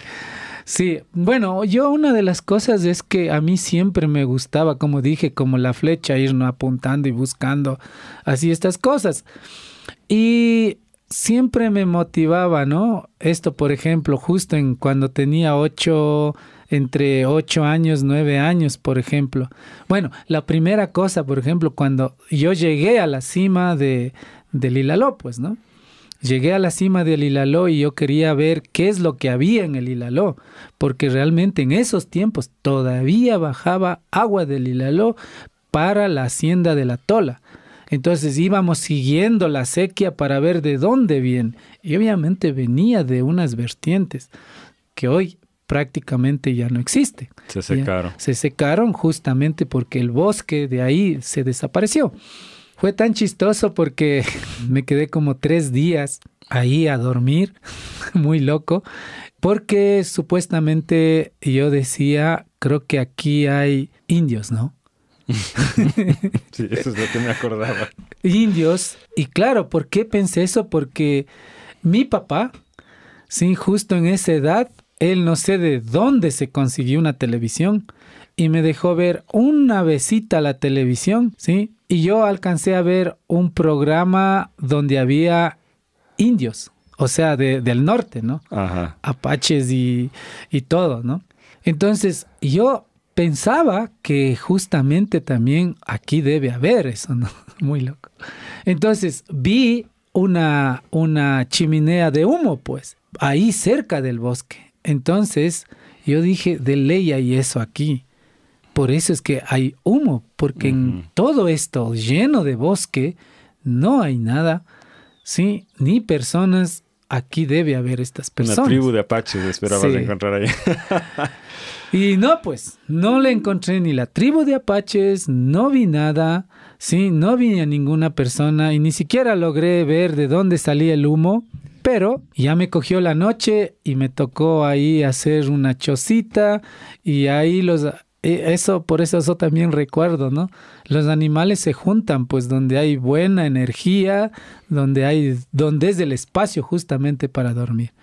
Sí, bueno, yo una de las cosas es que a mí siempre me gustaba, como dije, como la flecha, ir ¿no? apuntando y buscando así estas cosas. Y siempre me motivaba, ¿no? Esto, por ejemplo, justo cuando tenía entre 8 años, 9 años, por ejemplo. Bueno, la primera cosa, por ejemplo, cuando yo llegué a la cima del Ilaló, pues, ¿no? Llegué a la cima del Ilaló y yo quería ver qué es lo que había en el Ilaló, porque realmente en esos tiempos todavía bajaba agua del Ilaló para la hacienda de la Tola. Entonces íbamos siguiendo la sequía para ver de dónde viene. Y obviamente venía de unas vertientes que hoy prácticamente ya no existe. Se secaron. Se secaron justamente porque el bosque de ahí se desapareció. Fue tan chistoso porque me quedé como 3 días ahí a dormir, muy loco, porque supuestamente yo decía, creo que aquí hay indios, ¿no? Sí, eso es lo que me acordaba. Indios. Y claro, ¿por qué pensé eso? Porque mi papá, sí, justo en esa edad, él no sé de dónde se consiguió una televisión y me dejó ver una vesita a la televisión, ¿sí? Y yo alcancé a ver un programa donde había indios, o sea, del norte, ¿no? Ajá. Apaches y todo, ¿no? Entonces, yo pensaba que justamente también aquí debe haber eso, ¿no? Muy loco. Entonces vi una chimenea de humo, pues, ahí cerca del bosque. Entonces yo dije, de ley hay eso aquí. Por eso es que hay humo, porque en todo esto lleno de bosque no hay nada, ¿sí? Ni personas. Aquí debe haber estas personas. Una tribu de apaches esperabas encontrar ahí. Y no, pues, no le encontré ni la tribu de apaches, no vi nada, sí, no vi a ninguna persona y ni siquiera logré ver de dónde salía el humo, pero ya me cogió la noche y me tocó ahí hacer una chocita y ahí por eso también recuerdo, ¿no? Los animales se juntan, pues, donde hay buena energía, donde es el espacio justamente para dormir.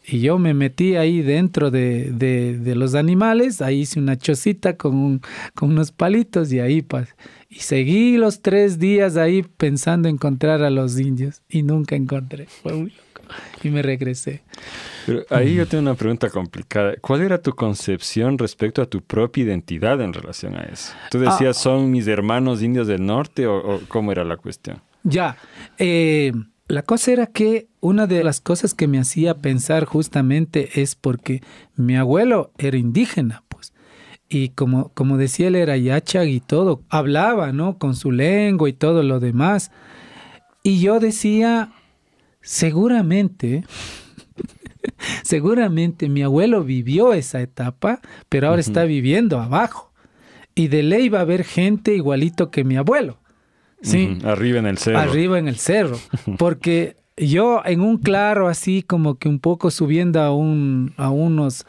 Y yo me metí ahí dentro de los animales, ahí hice una chocita con unos palitos y ahí y seguí los 3 días ahí pensando encontrar a los indios y nunca encontré. Fue muy loco. Y me regresé. Pero ahí yo tengo una pregunta complicada. ¿Cuál era tu concepción respecto a tu propia identidad en relación a eso? ¿Tú decías, son mis hermanos indios del norte o cómo era la cuestión? Ya, la cosa era que una de las cosas que me hacía pensar justamente es porque mi abuelo era indígena, pues. Y como decía, él era yachag y todo, hablaba, ¿no? Con su lengua y todo lo demás. Y yo decía, seguramente mi abuelo vivió esa etapa, pero ahora está viviendo abajo. Y de ley va a haber gente igualito que mi abuelo, Sí. Arriba en el cerro. Arriba en el cerro. Porque yo en un claro así como que un poco subiendo a unos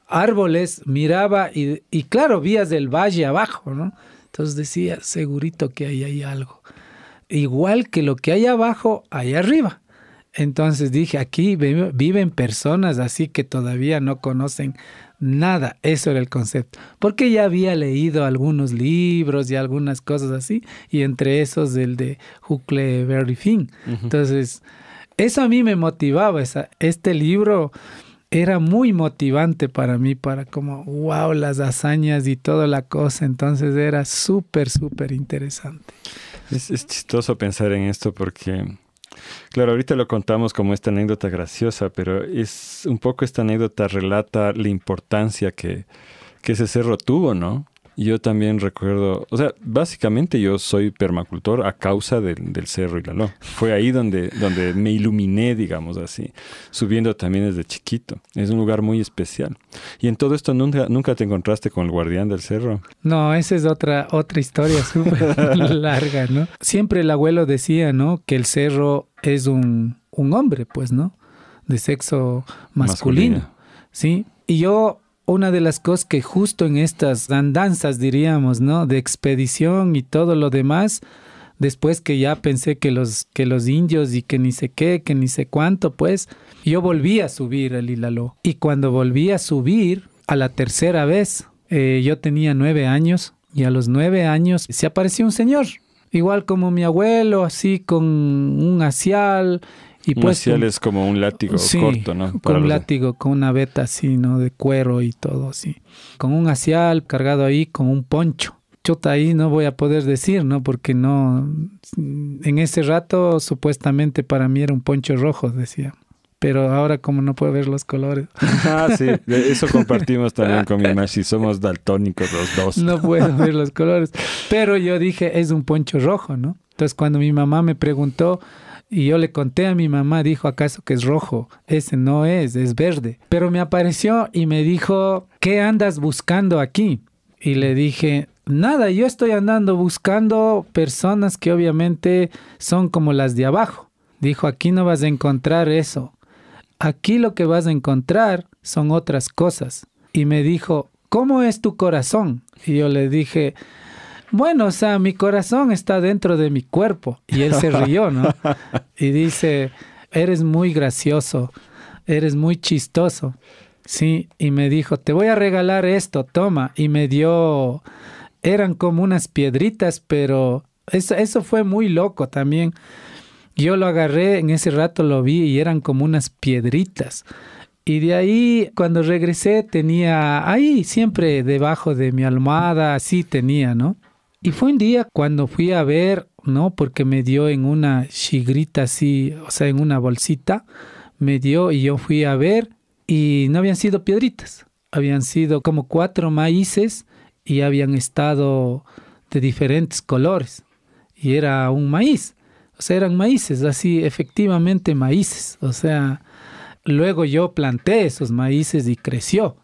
árboles miraba y claro, vías del valle abajo, ¿no? Entonces decía, segurito que ahí hay algo. Igual que lo que hay abajo, hay arriba. Entonces dije, aquí viven personas así que todavía no conocen nada. Eso era el concepto. Porque ya había leído algunos libros y algunas cosas así, y entre esos el de Huckleberry Finn. Entonces, eso a mí me motivaba. Este libro era muy motivante para mí, para como, wow, las hazañas y toda la cosa. Entonces era súper, súper interesante. Es chistoso pensar en esto porque, claro, ahorita lo contamos como esta anécdota graciosa, pero es un poco esta anécdota relata la importancia que ese cerro tuvo, ¿no? Yo también recuerdo, o sea, básicamente yo soy permacultor a causa del Cerro Ilaló. Fue ahí donde me iluminé, digamos así, subiendo también desde chiquito. Es un lugar muy especial. Y en todo esto nunca te encontraste con el guardián del cerro. No, esa es otra historia súper larga, ¿no? Siempre el abuelo decía, ¿no? Que el cerro es un hombre, pues, ¿no? De sexo masculino. Sí. Y yo, una de las cosas que justo en estas andanzas, diríamos, ¿no? De expedición y todo lo demás, después que ya pensé que los indios y que ni sé qué, que ni sé cuánto, pues, yo volví a subir el Ilaló. Y cuando volví a subir, a la tercera vez, yo tenía 9 años, y a los 9 años se apareció un señor, igual como mi abuelo, así con un hacial. Y un hacial es como un látigo corto, ¿no? Con un látigo, con una veta así, ¿no? De cuero y todo así. Con un hacial cargado ahí con un poncho. Chuta, ahí no voy a poder decir, ¿no? Porque no... En ese rato, supuestamente para mí era un poncho rojo, decía. Pero ahora como no puedo ver los colores. Ah, sí. Eso compartimos también con mi machi. Somos daltónicos los dos. No puedo ver los colores. Pero yo dije, es un poncho rojo, ¿no? Entonces cuando mi mamá me preguntó... Y yo le conté a mi mamá, dijo, ¿acaso que es rojo? Ese no es verde. Pero me apareció y me dijo, ¿qué andas buscando aquí? Y le dije, nada, yo estoy andando buscando personas que obviamente son como las de abajo. Dijo, aquí no vas a encontrar eso. Aquí lo que vas a encontrar son otras cosas. Y me dijo, ¿cómo es tu corazón? Y yo le dije... Bueno, o sea, mi corazón está dentro de mi cuerpo. Y él se rió, ¿no? Y dice, eres muy gracioso, eres muy chistoso. Sí, y me dijo, te voy a regalar esto, toma. Y me dio, eran como unas piedritas, pero eso fue muy loco también. Yo lo agarré, en ese rato lo vi y eran como unas piedritas. Y de ahí, cuando regresé, tenía ahí siempre debajo de mi almohada, así tenía, ¿no? Y fue un día cuando fui a ver, ¿no? Porque me dio en una chigrita así, o sea, en una bolsita, me dio y yo fui a ver y no habían sido piedritas, habían sido como 4 maíces y habían estado de diferentes colores y era un maíz, o sea, eran maíces, así efectivamente maíces, o sea, luego yo planté esos maíces y creció,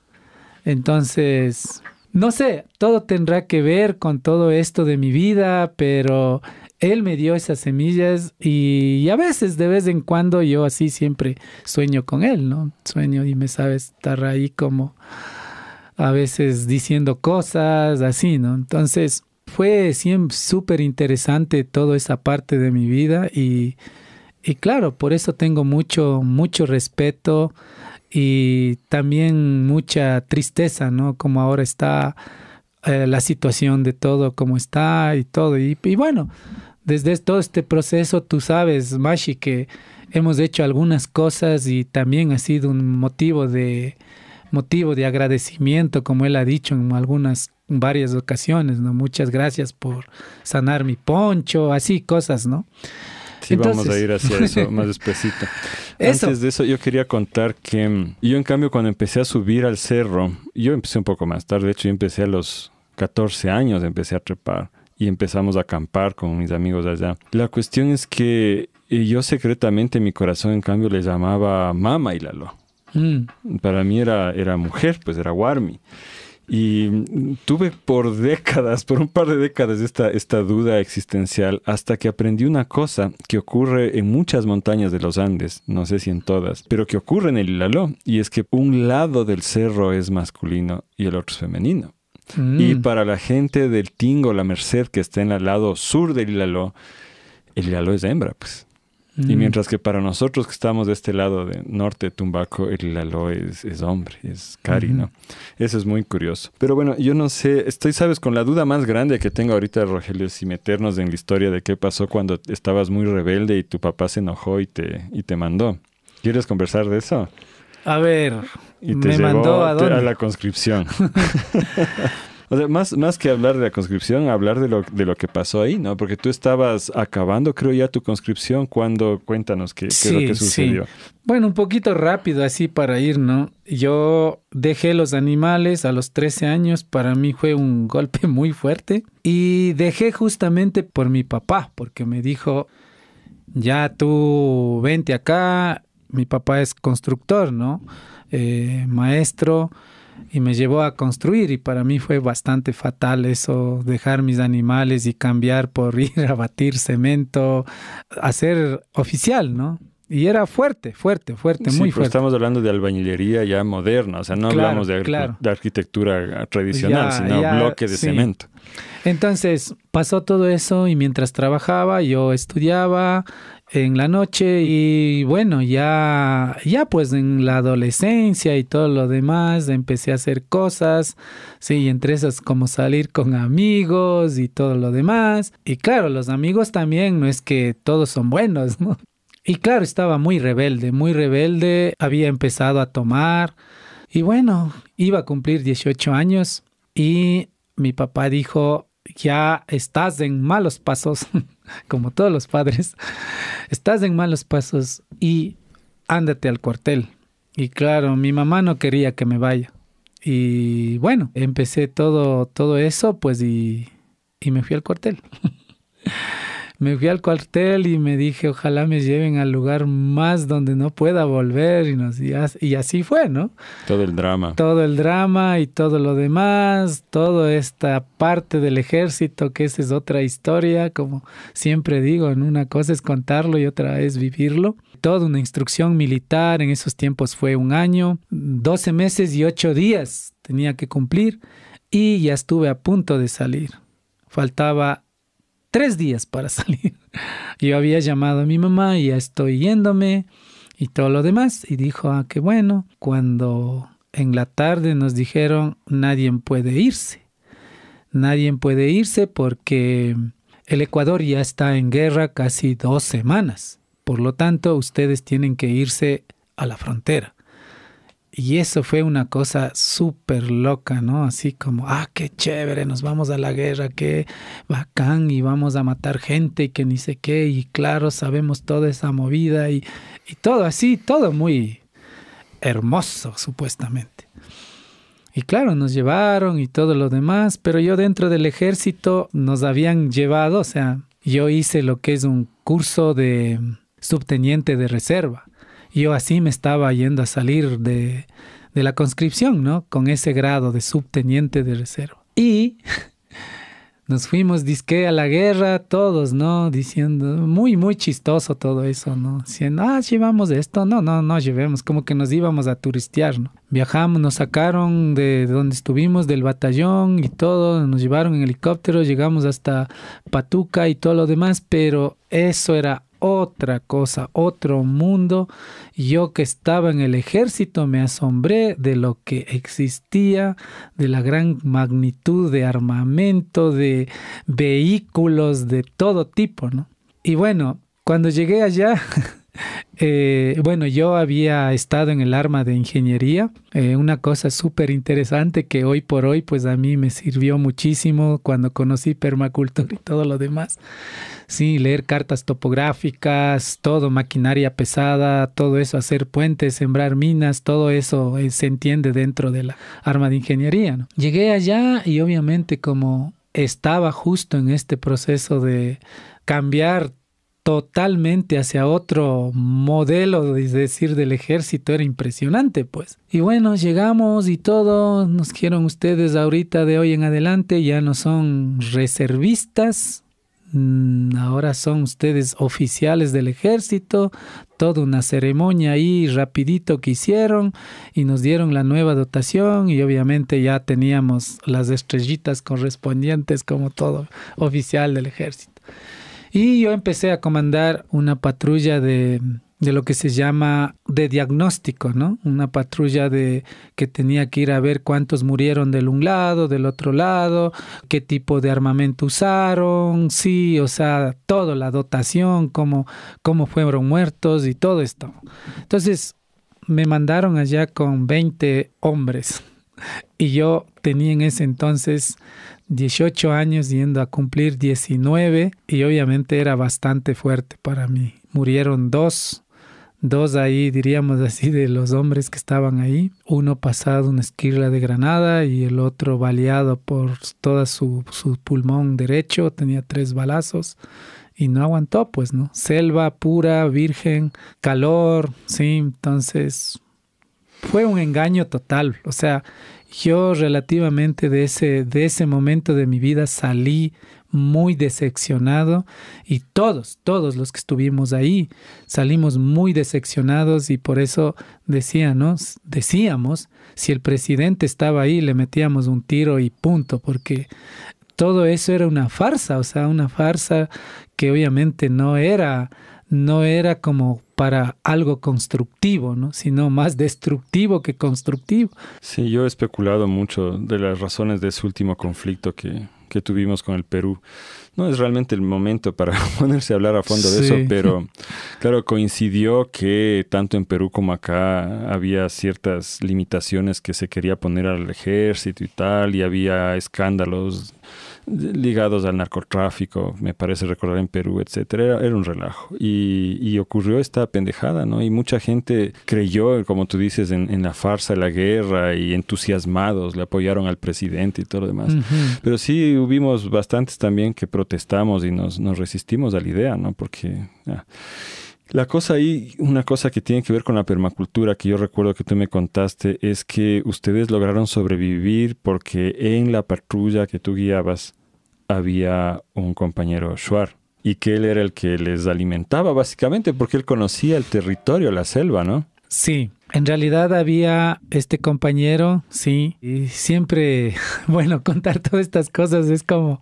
entonces... No sé, todo tendrá que ver con todo esto de mi vida, pero él me dio esas semillas y a veces, de vez en cuando, yo así siempre sueño con él, ¿no? Sueño y me sabe estar ahí como a veces diciendo cosas así, ¿no? Entonces fue siempre súper interesante toda esa parte de mi vida y claro, por eso tengo mucho respeto. Y también mucha tristeza, ¿no? Como ahora está la situación de todo, como está y todo. Y bueno, desde todo este proceso, tú sabes, Mashi, que hemos hecho algunas cosas y también ha sido un motivo de agradecimiento, como él ha dicho en varias ocasiones, ¿no? Muchas gracias por sanar mi poncho, así cosas, ¿no? Sí, entonces, vamos a ir hacia eso más despacito. Antes de eso, yo quería contar que yo, en cambio, cuando empecé a subir al cerro, yo empecé un poco más tarde. De hecho, yo empecé a los 14 años, empecé a trepar y empezamos a acampar con mis amigos allá. La cuestión es que yo secretamente, mi corazón, en cambio, le llamaba Mama Ilaló. Para mí era mujer, pues era Warmi. Y tuve por un par de décadas, esta duda existencial, hasta que aprendí una cosa que ocurre en muchas montañas de los Andes, no sé si en todas, pero que ocurre en el Ilaló, y es que un lado del cerro es masculino y el otro es femenino. Y para la gente del Tingo, la Merced, que está en el lado sur del Ilaló, el Ilaló es hembra, pues. Y mientras que para nosotros que estamos de este lado de norte de Tumbaco, el Ilaló es hombre, es cari, ¿no? Eso es muy curioso. Pero bueno, yo no sé, sabes, con la duda más grande que tengo ahorita, Rogelio, si meternos en la historia de qué pasó cuando estabas muy rebelde y tu papá se enojó y te mandó. ¿Quieres conversar de eso? A ver, y te me llevó mandó ¿a dónde? A la conscripción. O sea, más que hablar de la conscripción, hablar de lo que pasó ahí, ¿no? Porque tú estabas acabando, creo, ya tu conscripción. Cuéntanos qué es lo que sucedió. Sí. Bueno, un poquito rápido así para ir, ¿no? Yo dejé los animales a los 13 años. Para mí fue un golpe muy fuerte. Y dejé justamente por mi papá, porque me dijo, ya tú vente acá. Mi papá es constructor, ¿no? Maestro. Y me llevó a construir y para mí fue bastante fatal eso, dejar mis animales y cambiar por ir a batir cemento, a ser oficial, ¿no? Y era fuerte, muy fuerte. Estamos hablando de albañilería ya moderna, o sea, no hablamos de arquitectura tradicional, sino bloque de cemento. Entonces pasó todo eso y mientras trabajaba yo estudiaba en la noche y bueno, ya pues en la adolescencia y todo lo demás empecé a hacer cosas, sí, entre esas como salir con amigos y todo lo demás. Y claro, los amigos también no es que todos son buenos, ¿no? Y claro, estaba muy rebelde, había empezado a tomar y bueno, iba a cumplir 18 años y mi papá dijo, ya estás en malos pasos, como todos los padres, estás en malos pasos y ándate al cuartel. Y claro, mi mamá no quería que me vaya. Y bueno, empecé todo eso, pues, y me fui al cuartel. Me fui al cuartel y me dije, ojalá me lleven al lugar más donde no pueda volver. Y así fue, ¿no? Todo el drama. Todo el drama y todo lo demás, toda esta parte del ejército, que esa es otra historia, como siempre digo, en una cosa es contarlo y otra es vivirlo. Toda una instrucción militar, en esos tiempos fue 1 año, 12 meses y 8 días tenía que cumplir y ya estuve a punto de salir. Faltaba 3 días para salir. Yo había llamado a mi mamá y ya estoy yéndome y todo lo demás. Y dijo, qué bueno. Cuando en la tarde nos dijeron, nadie puede irse. Nadie puede irse porque el Ecuador ya está en guerra casi 2 semanas. Por lo tanto, ustedes tienen que irse a la frontera. Y eso fue una cosa súper loca, ¿no? Así como, qué chévere, nos vamos a la guerra, qué bacán, y vamos a matar gente y que ni sé qué. Y claro, sabemos toda esa movida y todo así, todo muy hermoso, supuestamente. Y claro, nos llevaron y todo lo demás, pero yo dentro del ejército nos habían llevado, o sea, yo hice lo que es un curso de subteniente de reserva. Yo así me estaba yendo a salir de la conscripción, ¿no? Con ese grado de subteniente de reserva. Y nos fuimos disque a la guerra todos, ¿no? Diciendo, muy, muy chistoso todo eso, ¿no? Diciendo, llevamos esto. No llevemos, como que nos íbamos a turistear, ¿no? Viajamos, nos sacaron de donde estuvimos, del batallón y todo, nos llevaron en helicóptero, llegamos hasta Patuca y todo lo demás, pero eso era otra cosa, otro mundo. Yo que estaba en el ejército me asombré de lo que existía, de la gran magnitud de armamento, de vehículos de todo tipo, ¿no? Y bueno, cuando llegué allá, yo había estado en el arma de ingeniería, una cosa súper interesante que hoy por hoy pues a mí me sirvió muchísimo cuando conocí permacultura y todo lo demás. Sí, leer cartas topográficas, todo, maquinaria pesada, todo eso, hacer puentes, sembrar minas, todo eso se entiende dentro de la arma de ingeniería, ¿no? Llegué allá y obviamente como estaba justo en este proceso de cambiar totalmente hacia otro modelo, es decir, del ejército. Era impresionante, pues. Y bueno, llegamos y todo, nos dijeron ustedes ahorita de hoy en adelante ya no son reservistas, ahora son ustedes oficiales del ejército. Toda una ceremonia ahí rapidito que hicieron y nos dieron la nueva dotación y obviamente ya teníamos las estrellitas correspondientes como todo oficial del ejército. Y yo empecé a comandar una patrulla de lo que se llama de diagnóstico, ¿no? Una patrulla que tenía que ir a ver cuántos murieron del un lado, del otro lado, qué tipo de armamento usaron, sí, o sea, todo, la dotación, cómo fueron muertos y todo esto. Entonces, me mandaron allá con 20 hombres y yo tenía en ese entonces 18 años yendo a cumplir 19 y obviamente era bastante fuerte para mí. Murieron dos ahí, diríamos así, de los hombres que estaban ahí. Uno pasado una esquirla de granada y el otro baleado por toda su pulmón derecho. Tenía 3 balazos y no aguantó, pues, ¿no? Selva pura, virgen, calor, sí. Entonces fue un engaño total. O sea, yo relativamente de ese momento de mi vida salí muy decepcionado y todos los que estuvimos ahí salimos muy decepcionados y por eso decíamos, si el presidente estaba ahí le metíamos un tiro y punto, porque todo eso era una farsa, o sea, una farsa que obviamente no era como para algo constructivo, ¿no? Sino más destructivo que constructivo. Sí, yo he especulado mucho de las razones de ese último conflicto que tuvimos con el Perú. No es realmente el momento para ponerse a hablar a fondo de eso, pero claro, coincidió que tanto en Perú como acá había ciertas limitaciones que se quería poner al ejército y tal, y había escándalos ligados al narcotráfico, me parece recordar en Perú, etcétera. Era un relajo. Y ocurrió esta pendejada, ¿no? Y mucha gente creyó, como tú dices, en la farsa de la guerra y entusiasmados, le apoyaron al presidente y todo lo demás. Uh-huh. Pero sí hubimos bastantes también que protestamos y nos resistimos a la idea, ¿no? Porque... La cosa ahí, una cosa que tiene que ver con la permacultura, que yo recuerdo que tú me contaste, es que ustedes lograron sobrevivir porque en la patrulla que tú guiabas había un compañero Shuar y que él era el que les alimentaba básicamente porque él conocía el territorio, la selva, ¿no? Sí, en realidad había este compañero, sí, y siempre, bueno, contar todas estas cosas es como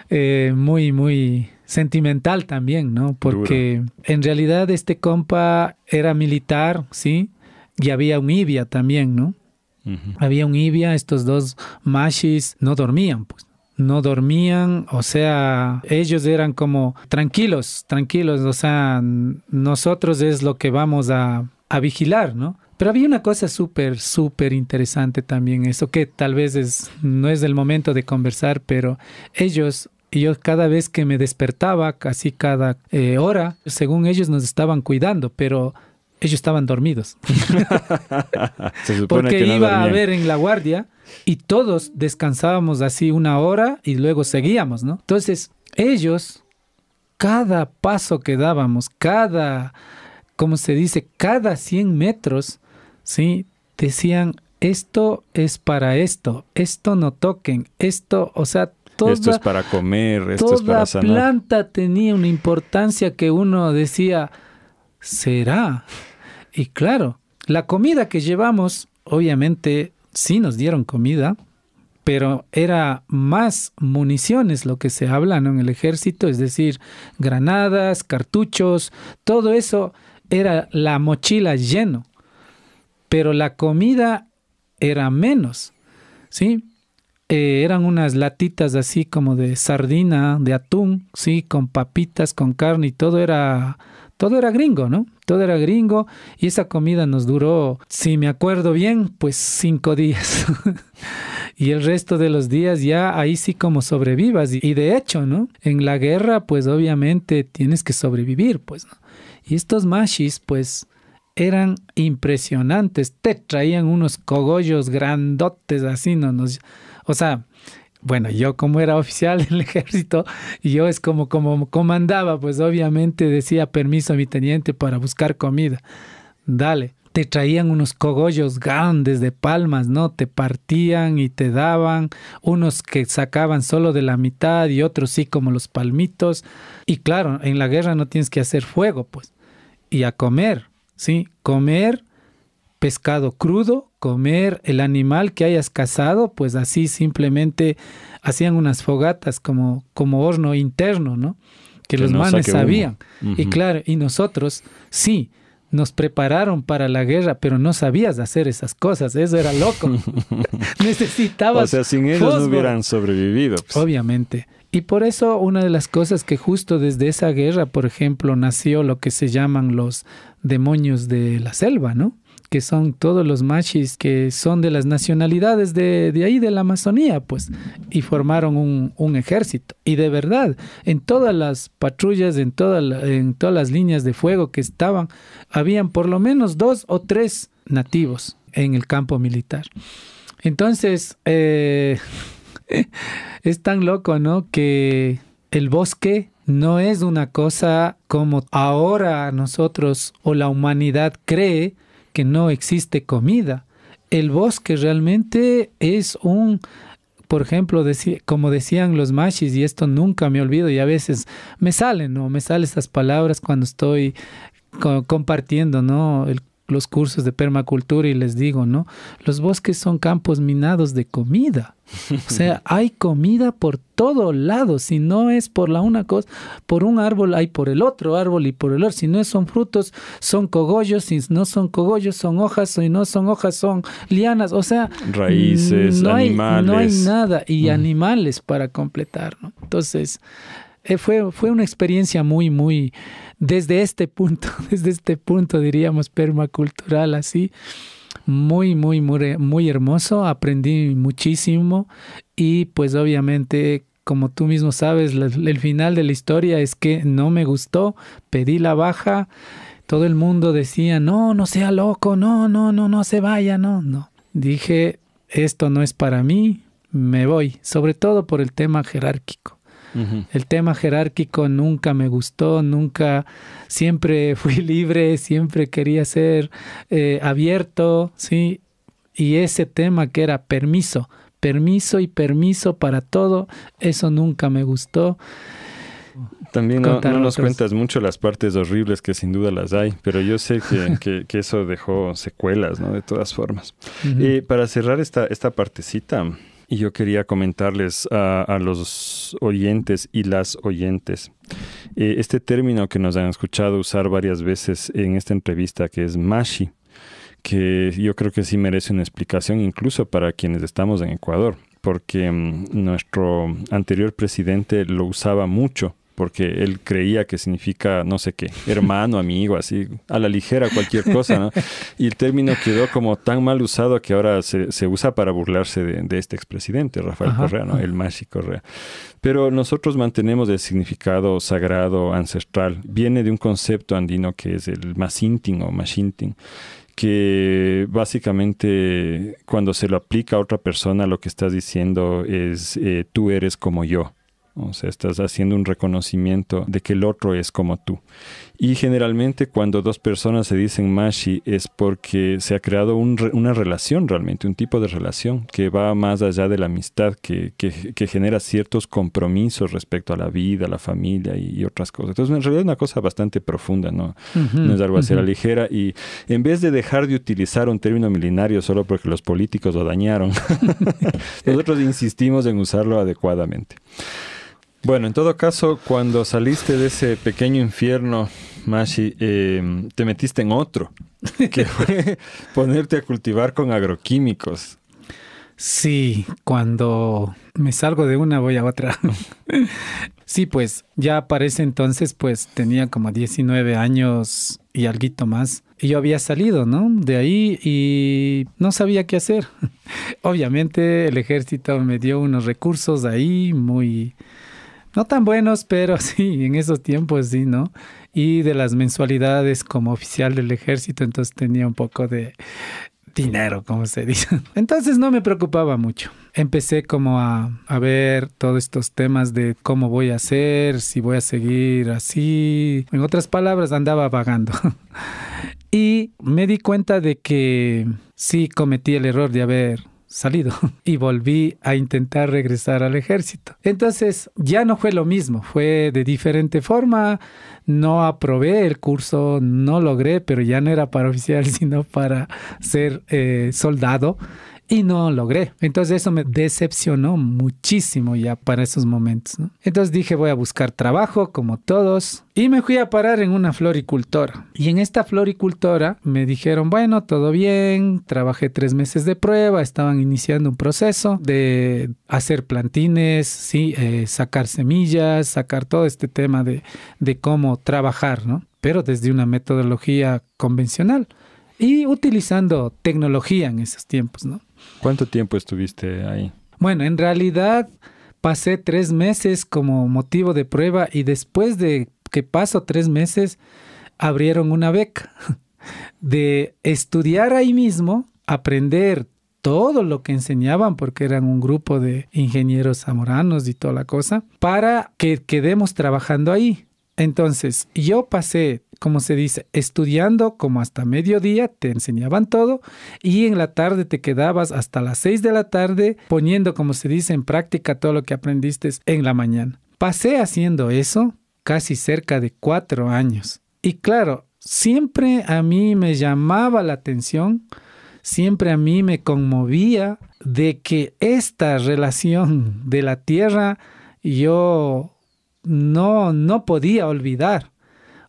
muy, muy... sentimental también, ¿no? Porque en realidad este compa era militar, ¿sí? Y había un IBIA también, ¿no? Uh-huh. Había un IBIA, estos dos mashis no dormían, pues. No dormían, o sea, ellos eran como tranquilos, o sea, nosotros es lo que vamos a vigilar, ¿no? Pero había una cosa súper, súper interesante también, eso que tal vez no es el momento de conversar, pero ellos... Y yo cada vez que me despertaba, casi cada hora, según ellos nos estaban cuidando, pero ellos estaban dormidos. Se supone porque que no iba dormían. a ver en la guardia y todos descansábamos así 1 hora y luego seguíamos, ¿no? Entonces ellos, cada paso que dábamos, ¿cómo se dice? Cada 100 metros, ¿sí? Decían, esto es para esto no toquen, esto, o sea, esto es para comer, esto es para sanar. Toda planta tenía una importancia que uno decía, ¿será? Y claro, la comida que llevamos, obviamente sí nos dieron comida, pero era más municiones lo que se habla, ¿no? En el ejército, es decir, granadas, cartuchos, todo eso era la mochila lleno, pero la comida era menos, ¿sí? Eran unas latitas así como de sardina, de atún, sí, con papitas, con carne y todo era gringo, ¿no? Todo era gringo y esa comida nos duró, si me acuerdo bien, pues 5 días. Y el resto de los días ya ahí sí como sobrevivas. Y de hecho, ¿no? En la guerra, pues obviamente tienes que sobrevivir, pues, ¿no? Y estos mashis, pues, eran impresionantes. Te traían unos cogollos grandotes así, ¿no? O sea, bueno, yo como era oficial del ejército, yo es como comandaba, pues obviamente decía permiso a mi teniente para buscar comida. Dale. Te traían unos cogollos grandes de palmas, ¿no? Te partían y te daban, unos que sacaban solo de la mitad y otros sí como los palmitos. Y claro, en la guerra no tienes que hacer fuego, pues. Y a comer, ¿sí? Comer pescado crudo, comer el animal que hayas cazado, pues así simplemente hacían unas fogatas como horno interno, ¿no? Que los manes sabían. Y claro, y nosotros sí. Nos prepararon para la guerra, pero no sabías hacer esas cosas. Eso era loco. Necesitabas. O sea, sin ellos fósforo. No hubieran sobrevivido. Pues. Obviamente. Y por eso una de las cosas que justo desde esa guerra, por ejemplo, nació lo que se llaman los demonios de la selva, ¿no? Que son todos los machis que son de las nacionalidades de ahí, de la Amazonía, pues, y formaron un ejército. Y de verdad, en todas las patrullas, en todas las líneas de fuego que estaban, habían por lo menos 2 o 3 nativos en el campo militar. Entonces, es tan loco, ¿no? Que el bosque no es una cosa como ahora nosotros o la humanidad cree que no existe comida. El bosque realmente es por ejemplo, como decían los machis, y esto nunca me olvido, y a veces me salen estas palabras cuando estoy compartiendo, ¿no? Los cursos de permacultura y les digo, ¿no? Los bosques son campos minados de comida. O sea, hay comida por todo lado. Si no es por una cosa, por un árbol hay por el otro árbol y por el otro. Si no son frutos, son cogollos. Si no son cogollos, son hojas. Si no son hojas, son lianas. O sea, raíces, animales. No hay nada. Y animales para completar, ¿no? Entonces, fue una experiencia muy, muy... Desde este punto diríamos permacultural, así, muy, muy, muy, muy hermoso. Aprendí muchísimo y pues obviamente, como tú mismo sabes, el final de la historia es que no me gustó, pedí la baja, todo el mundo decía, no sea loco, no se vaya, no. Dije, esto no es para mí, me voy, sobre todo por el tema jerárquico. El tema jerárquico nunca me gustó, siempre fui libre, siempre quería ser abierto, ¿sí? Y ese tema que era permiso y permiso para todo, eso nunca me gustó. También no nos cuentas mucho las partes horribles, que sin duda las hay, pero yo sé que eso dejó secuelas, ¿no? De todas formas. Para cerrar esta partecita... Y yo quería comentarles a los oyentes y las oyentes este término que nos han escuchado usar varias veces en esta entrevista, que es mashi, que yo creo que sí merece una explicación incluso para quienes estamos en Ecuador, porque nuestro anterior presidente lo usaba mucho, porque él creía que significa, no sé qué, hermano, amigo, así, a la ligera cualquier cosa, ¿no? Y el término quedó como tan mal usado que ahora se usa para burlarse de este expresidente, Rafael Correa, ¿no? El Mashi Correa. Pero nosotros mantenemos el significado sagrado, ancestral. Viene de un concepto andino que es el Masintin o Mashintin, que básicamente cuando se lo aplica a otra persona, lo que estás diciendo es tú eres como yo. O sea, estás haciendo un reconocimiento de que el otro es como tú. Y generalmente cuando dos personas se dicen mashi es porque se ha creado una relación realmente, un tipo de relación que va más allá de la amistad, que genera ciertos compromisos respecto a la vida, a la familia y otras cosas. Entonces, en realidad es una cosa bastante profunda, ¿no? No es algo así a la ligera. Y en vez de dejar de utilizar un término milenario solo porque los políticos lo dañaron, nosotros insistimos en usarlo adecuadamente. Bueno, en todo caso, cuando saliste de ese pequeño infierno, Mashi, te metiste en otro, que fue ponerte a cultivar con agroquímicos. Sí, cuando me salgo de una voy a otra. Sí, pues ya para ese entonces pues tenía como 19 años y alguito más. Y yo había salido, ¿no? De ahí y no sabía qué hacer. Obviamente el ejército me dio unos recursos ahí muy... No tan buenos, pero sí, en esos tiempos sí, ¿no? Y de las mensualidades como oficial del ejército, entonces tenía un poco de dinero, como se dice. Entonces no me preocupaba mucho. Empecé como a ver todos estos temas de cómo voy a hacer, si voy a seguir así. En otras palabras, andaba vagando. Y me di cuenta de que sí cometí el error de haber salido y volví a intentar regresar al ejército. Entonces ya no fue lo mismo, fue de diferente forma. No aprobé el curso, no logré, pero ya no era para oficial, sino para ser soldado. Y no logré. Entonces eso me decepcionó muchísimo ya para esos momentos, ¿no? Entonces dije, voy a buscar trabajo como todos. Y me fui a parar en una floricultora. Y en esta floricultora me dijeron, bueno, todo bien. Trabajé 3 meses de prueba. Estaban iniciando un proceso de hacer plantines, sí, sacar semillas, sacar todo este tema de cómo trabajar, ¿no? Pero desde una metodología convencional y utilizando tecnología en esos tiempos, ¿no? ¿Cuánto tiempo estuviste ahí? Bueno, en realidad pasé 3 meses como motivo de prueba y después de que paso 3 meses abrieron una beca de estudiar ahí mismo, aprender todo lo que enseñaban porque eran un grupo de ingenieros zamoranos y toda la cosa, para que quedemos trabajando ahí. Entonces, yo pasé, como se dice, estudiando como hasta mediodía, te enseñaban todo y en la tarde te quedabas hasta las 6 de la tarde poniendo, como se dice, en práctica todo lo que aprendiste en la mañana. Pasé haciendo eso casi cerca de 4 años. Y claro, siempre a mí me llamaba la atención, siempre a mí me conmovía de que esta relación de la tierra yo no podía olvidar.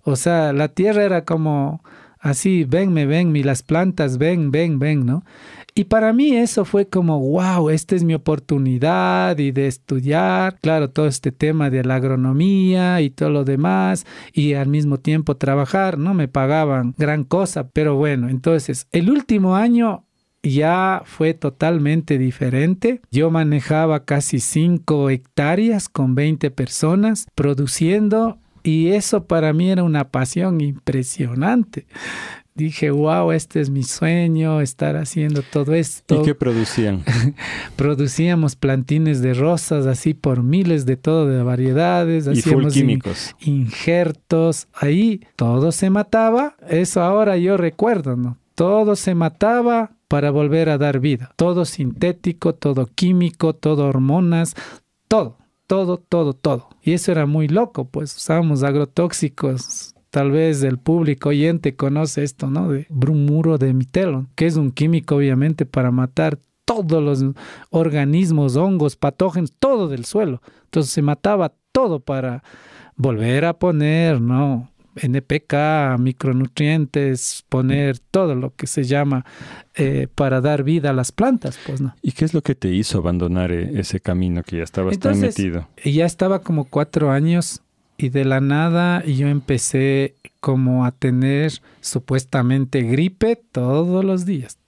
O sea, la tierra era como así, venme, las plantas, ven, ¿no? Y para mí eso fue como, wow, esta es mi oportunidad y de estudiar, claro, todo este tema de la agronomía y todo lo demás, y al mismo tiempo trabajar. No me pagaban gran cosa, pero bueno, entonces el último año ya fue totalmente diferente. Yo manejaba casi 5 hectáreas con 20 personas produciendo y eso para mí era una pasión impresionante. Dije, wow, este es mi sueño, estar haciendo todo esto. ¿Y qué producían? Producíamos plantines de rosas así por miles de todo de variedades. Y full químicos. Injertos. Ahí todo se mataba. Eso ahora yo recuerdo, ¿no? Todo se mataba para volver a dar vida. Todo sintético, todo químico, todo hormonas, todo. Y eso era muy loco, pues usábamos agrotóxicos. Tal vez el público oyente conoce esto, ¿no? De bromuro de metileno, que es un químico obviamente para matar todos los organismos, hongos, patógenos, todo del suelo. Entonces se mataba todo para volver a poner, ¿no? NPK, micronutrientes, poner todo lo que se llama para dar vida a las plantas, pues, ¿no? ¿Y qué es lo que te hizo abandonar ese camino que ya estabas tan metido? Ya estaba como 4 años y de la nada yo empecé como a tener supuestamente gripe todos los días.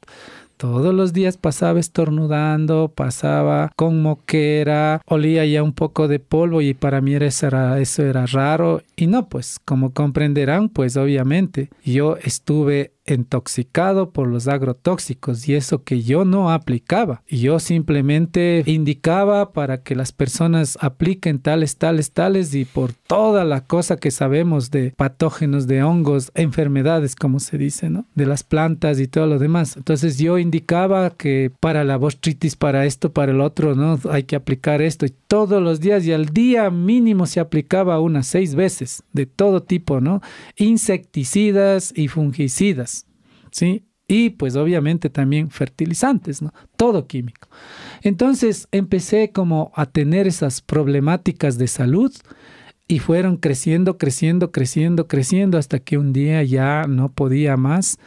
Todos los días pasaba estornudando, pasaba con moquera, olía ya un poco de polvo y para mí eso era raro. Y no, pues como comprenderán, pues obviamente yo estuve intoxicado por los agrotóxicos y eso que yo no aplicaba. Yo simplemente indicaba para que las personas apliquen tales y por toda la cosa que sabemos de patógenos, de hongos, enfermedades, como se dice, ¿no? De las plantas y todo lo demás. Entonces yo indicaba que para la botrytis, para esto, para el otro, ¿no? Hay que aplicar esto y todos los días y al día mínimo se aplicaba unas 6 veces de todo tipo, ¿no? Insecticidas y fungicidas, ¿sí? Y pues obviamente también fertilizantes, ¿no? Todo químico. Entonces empecé como a tener esas problemáticas de salud y fueron creciendo hasta que un día ya no podía más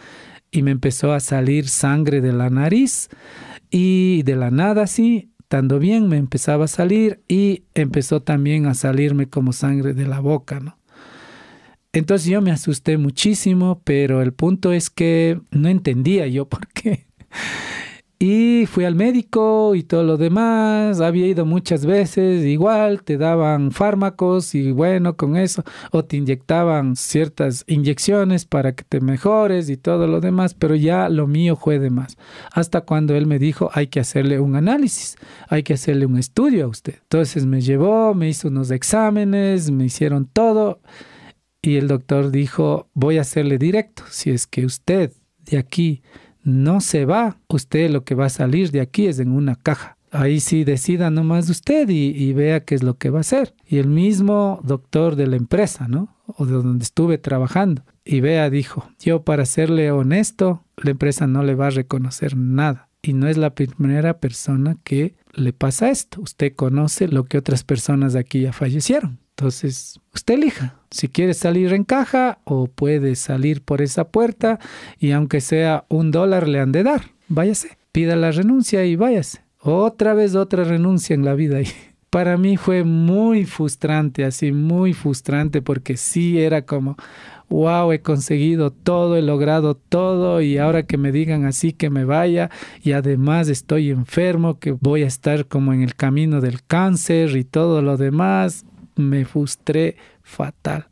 y me empezó a salir sangre de la nariz y de la nada así, estando bien, me empezaba a salir y empezó también a salirme como sangre de la boca, ¿no? Entonces yo me asusté muchísimo, pero el punto es que no entendía yo por qué. Y fui al médico y todo lo demás, había ido muchas veces, igual te daban fármacos y bueno, con eso, o te inyectaban ciertas inyecciones para que te mejores y todo lo demás, pero ya lo mío fue de más. Hasta cuando él me dijo, hay que hacerle un análisis, hay que hacerle un estudio a usted. Entonces me llevó, me hizo unos exámenes, me hicieron todo y el doctor dijo, voy a hacerle directo, si es que usted de aquí no se va, usted lo que va a salir de aquí es en una caja. Ahí sí decida nomás usted y vea qué es lo que va a hacer. Y el mismo doctor de la empresa, ¿no? O de donde estuve trabajando. Y vea, dijo, yo para serle honesto, la empresa no le va a reconocer nada. Y no es la primera persona que le pasa esto. Usted conoce lo que otras personas de aquí ya fallecieron. Entonces, usted elija si quiere salir en caja o puede salir por esa puerta y aunque sea $1 le han de dar. Váyase, pida la renuncia y váyase. Otra vez otra renuncia en la vida. Y para mí fue muy frustrante, así muy frustrante porque sí era como, wow, he conseguido todo, he logrado todo y ahora que me digan así que me vaya y además estoy enfermo, que voy a estar como en el camino del cáncer y todo lo demás. Me frustré fatal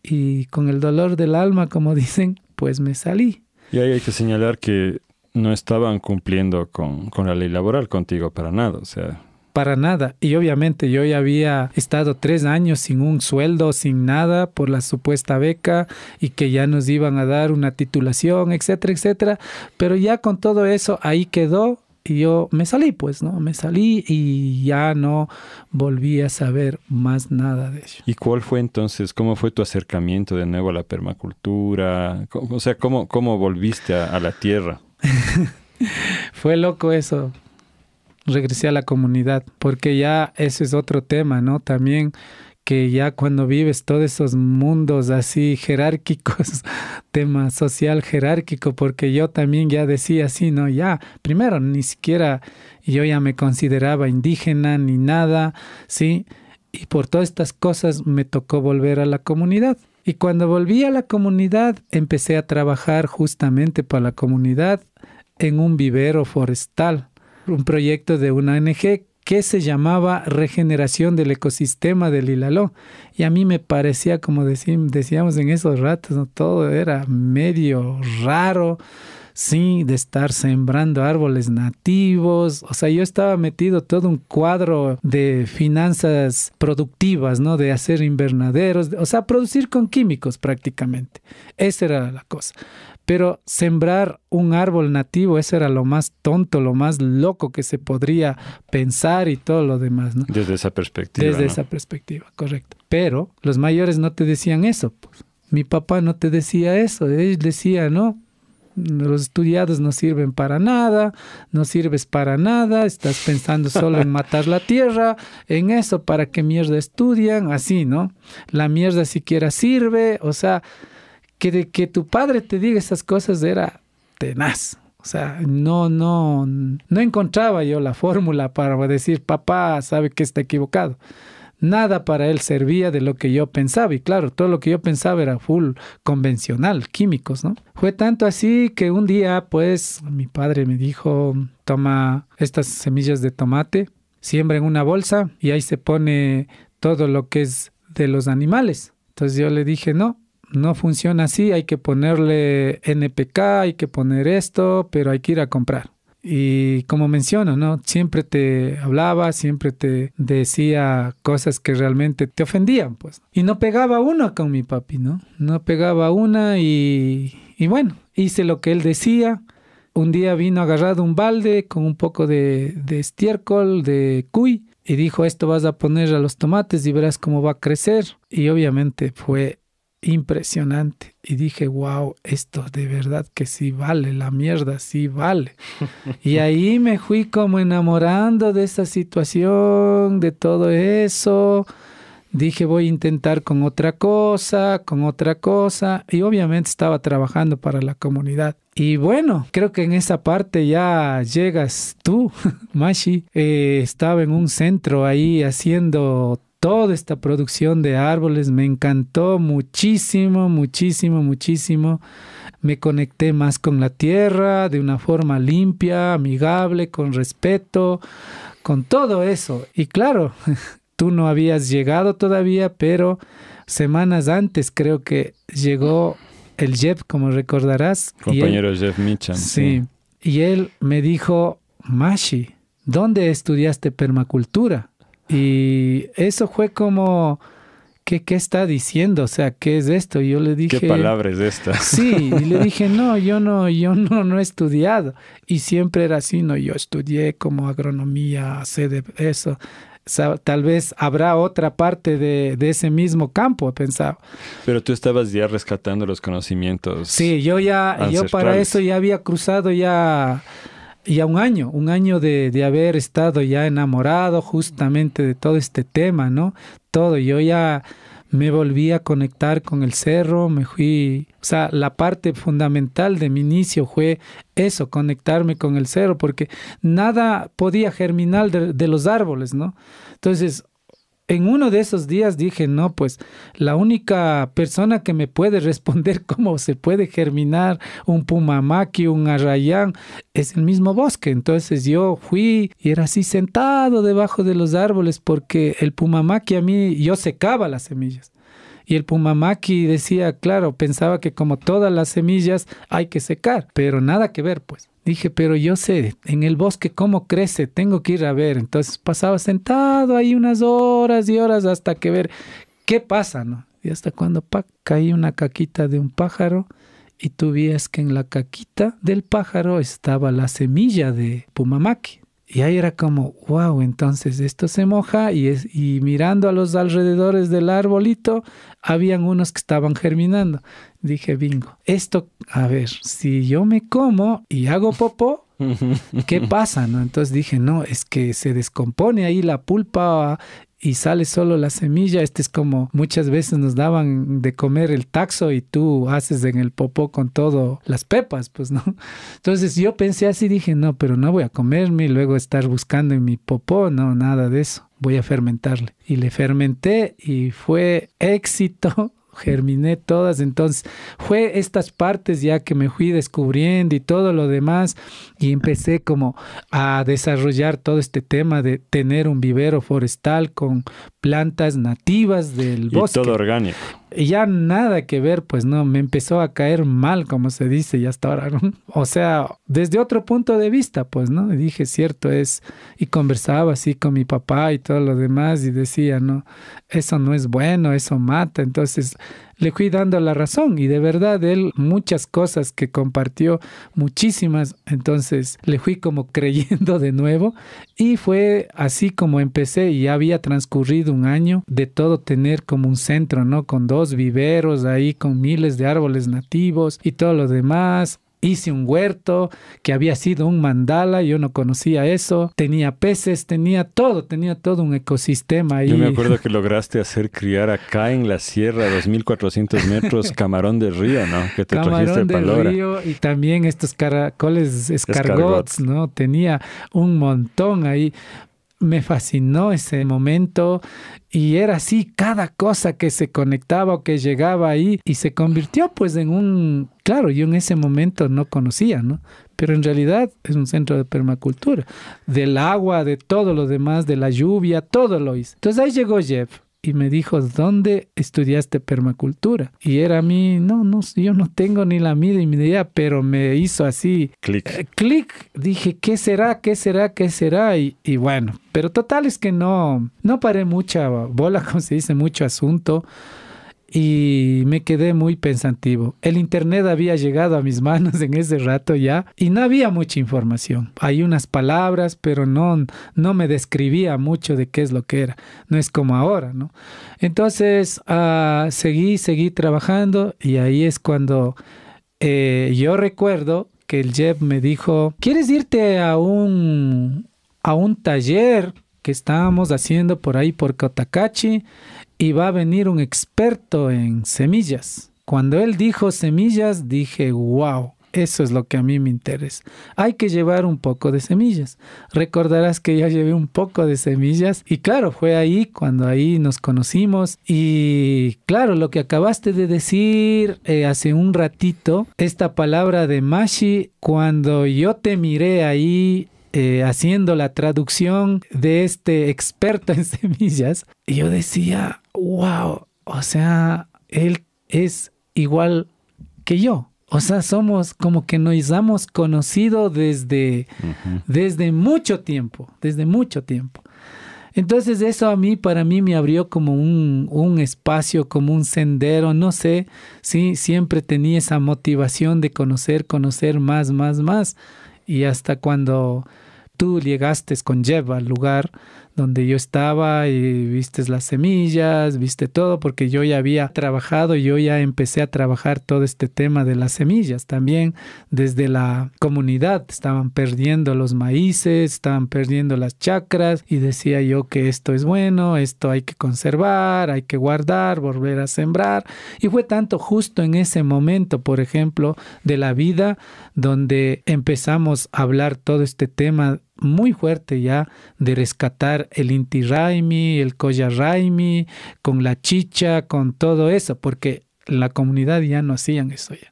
y con el dolor del alma, como dicen, pues me salí. Y ahí hay que señalar que no estaban cumpliendo con la ley laboral contigo para nada, o sea... Para nada. Y obviamente yo ya había estado 3 años sin un sueldo, sin nada, por la supuesta beca y que ya nos iban a dar una titulación, etcétera, etcétera. Pero ya con todo eso ahí quedó. Y yo me salí, pues, ¿no? Me salí y ya no volví a saber más nada de ello. ¿Y cuál fue entonces, cómo fue tu acercamiento de nuevo a la permacultura? O sea, ¿cómo volviste a la tierra? Fue loco eso. Regresé a la comunidad, porque ya eso es otro tema, ¿no? También que ya cuando vives todos esos mundos así jerárquicos, tema social jerárquico, porque yo también ya decía así, ¿no? Ya, primero, ni siquiera yo ya me consideraba indígena ni nada, ¿sí? Y por todas estas cosas me tocó volver a la comunidad. Y cuando volví a la comunidad, empecé a trabajar justamente para la comunidad en un vivero forestal, un proyecto de una ONG que se llamaba Regeneración del Ecosistema del Ilaló. Y a mí me parecía, como decíamos en esos ratos, ¿no? Todo era medio raro, sí, de estar sembrando árboles nativos. O sea, yo estaba metido todo un cuadro de finanzas productivas, ¿no? De hacer invernaderos, o sea, producir con químicos prácticamente. Esa era la cosa. Pero sembrar un árbol nativo, eso era lo más tonto, lo más loco que se podría pensar y todo lo demás, ¿no? Desde esa perspectiva. Desde esa perspectiva, correcto. Pero los mayores no te decían eso, pues. Mi papá no te decía eso. Él decía, no, los estudiados no sirven para nada, no sirves para nada, estás pensando solo en matar la tierra, en eso, ¿para qué mierda estudian? Así, ¿no? La mierda siquiera sirve, o sea... Que tu padre te diga esas cosas era tenaz. O sea, no encontraba yo la fórmula para decir, papá sabe que está equivocado. Nada para él servía de lo que yo pensaba. Y claro, todo lo que yo pensaba era full convencional, químicos, ¿no? Fue tanto así que un día, pues, mi padre me dijo, toma estas semillas de tomate, siembra en una bolsa y ahí se pone todo lo que es de los animales. Entonces yo le dije, no funciona así, hay que ponerle NPK, hay que poner esto, pero hay que ir a comprar. Y como menciono, ¿no? Siempre te hablaba, siempre te decía cosas que realmente te ofendían, pues. Y no pegaba una con mi papi, ¿no? No pegaba una y bueno, hice lo que él decía. Un día vino agarrado un balde con un poco de estiércol, de cuy, y dijo, esto vas a poner a los tomates y verás cómo va a crecer. Y obviamente fue impresionante y dije, wow, esto de verdad que sí vale, la mierda sí vale. Y ahí me fui como enamorando de esa situación, de todo eso. Dije, voy a intentar con otra cosa y obviamente estaba trabajando para la comunidad. Y bueno, creo que en esa parte ya llegas tú, Mashi. Estaba en un centro ahí haciendo toda esta producción de árboles, me encantó muchísimo, muchísimo, muchísimo. Me conecté más con la tierra de una forma limpia, amigable, con respeto, con todo eso. Y claro, tú no habías llegado todavía, pero semanas antes creo que llegó el Jeff, como recordarás. Compañero Jeff Michan. Sí, y él me dijo, Mashi, ¿dónde estudiaste permacultura? Y eso fue como, ¿qué está diciendo? O sea, ¿qué es esto? Y yo le dije... ¿Qué palabra es esta? Sí, y le dije, no, yo no he estudiado. Y siempre era así, no, yo estudié como agronomía, sé de eso. O sea, tal vez habrá otra parte de ese mismo campo, he pensado. Pero tú estabas ya rescatando los conocimientos. Sí, yo para eso ya había cruzado ya un año de haber estado ya enamorado justamente de todo este tema, ¿no? Todo, yo ya me volví a conectar con el cerro, me fui, o sea, la parte fundamental de mi inicio fue eso, conectarme con el cerro, porque nada podía germinar de los árboles, ¿no? Entonces, en uno de esos días dije, no, pues la única persona que me puede responder cómo se puede germinar un pumamaqui, un arrayán, es el mismo bosque. Entonces yo fui y era así sentado debajo de los árboles porque el pumamaqui a mí, yo secaba las semillas. Y el pumamaqui decía, claro, pensaba que como todas las semillas hay que secar, pero nada que ver, pues. Dije, pero yo sé, en el bosque cómo crece, tengo que ir a ver. Entonces pasaba sentado ahí unas horas y horas hasta que ver qué pasa, ¿no? Y hasta cuando caía una caquita de un pájaro y tú veías que en la caquita del pájaro estaba la semilla de pumamaqui. Y ahí era como, wow, entonces esto se moja y mirando a los alrededores del arbolito, habían unos que estaban germinando. Dije, bingo, esto, a ver, si yo me como y hago popó, ¿qué pasa? ¿No? Entonces dije, no, es que se descompone ahí la pulpa y sale solo la semilla. Este es como muchas veces nos daban de comer el taxo y tú haces en el popó con todo las pepas, pues, ¿no? Entonces yo pensé así, dije, no, pero no voy a comerme y luego estar buscando en mi popó, no, nada de eso. Voy a fermentarle. Y le fermenté y fue éxito. Germiné todas, entonces fue estas partes ya que me fui descubriendo y todo lo demás y empecé como a desarrollar todo este tema de tener un vivero forestal con plantas nativas del bosque. Y todo orgánico. Y ya nada que ver, pues no, me empezó a caer mal, como se dice, ya hasta ahora, ¿no? O sea, desde otro punto de vista, pues, ¿no? Y dije, cierto es, y conversaba así con mi papá y todo lo demás y decía, no, eso no es bueno, eso mata. Entonces le fui dando la razón y de verdad él muchas cosas que compartió, muchísimas, entonces le fui como creyendo de nuevo y fue así como empecé y ya había transcurrido un año de todo tener como un centro, ¿no? Con 2 viveros ahí, con miles de árboles nativos y todo lo demás. Hice un huerto que había sido un mandala, yo no conocía eso. Tenía peces, tenía todo un ecosistema ahí. Yo me acuerdo que lograste hacer criar acá en la sierra, 2.400 metros, camarón de río, ¿no? Que te trajiste de Palora. Camarón de río y también estos caracoles escargots, ¿no? Tenía un montón ahí. Me fascinó ese momento y era así cada cosa que se conectaba o que llegaba ahí y se convirtió pues en un... Claro, yo en ese momento no conocía, ¿no? Pero en realidad es un centro de permacultura. Del agua, de todo lo demás, de la lluvia, todo lo hice. Entonces ahí llegó Jeff y me dijo, ¿dónde estudiaste permacultura? Y era a mí, no, yo no tengo ni la mínima idea, pero me hizo así... Clic. Dije, ¿qué será? Y bueno, pero total es que no paré mucha bola, como se dice, mucho asunto. Y me quedé muy pensativo. El internet había llegado a mis manos en ese rato ya y no había mucha información. Hay unas palabras, pero no me describía mucho de qué es lo que era. No es como ahora, ¿no? Entonces seguí trabajando y ahí es cuando yo recuerdo que el Jeff me dijo, ¿quieres irte a un taller que estábamos haciendo por ahí por Cotacachi? Y va a venir un experto en semillas. Cuando él dijo semillas, dije, wow, Eso es lo que a mí me interesa. Hay que llevar un poco de semillas. Recordarás que ya llevé un poco de semillas y claro, fue ahí cuando ahí nos conocimos y claro, lo que acabaste de decir hace un ratito, esta palabra de Mashi, cuando yo te miré ahí haciendo la traducción de este experto en semillas, yo decía, wow, o sea, él es igual que yo. O sea, somos como que nos hemos conocido desde mucho tiempo, desde mucho tiempo. Entonces eso para mí me abrió como un espacio, como un sendero, no sé, sí, siempre tenía esa motivación de conocer más. Y hasta cuando tú llegaste con Jeb al lugar donde yo estaba y viste las semillas, viste todo, porque yo ya había trabajado, yo ya empecé a trabajar todo este tema de las semillas también desde la comunidad. Estaban perdiendo los maíces, estaban perdiendo las chacras y decía yo que esto es bueno, esto hay que conservar, hay que guardar, volver a sembrar. Y fue tanto justo en ese momento, por ejemplo, de la vida donde empezamos a hablar todo este tema muy fuerte ya de rescatar el Inti Raymi, el Colla Raymi, con la chicha, con todo eso, porque la comunidad ya no hacían eso ya.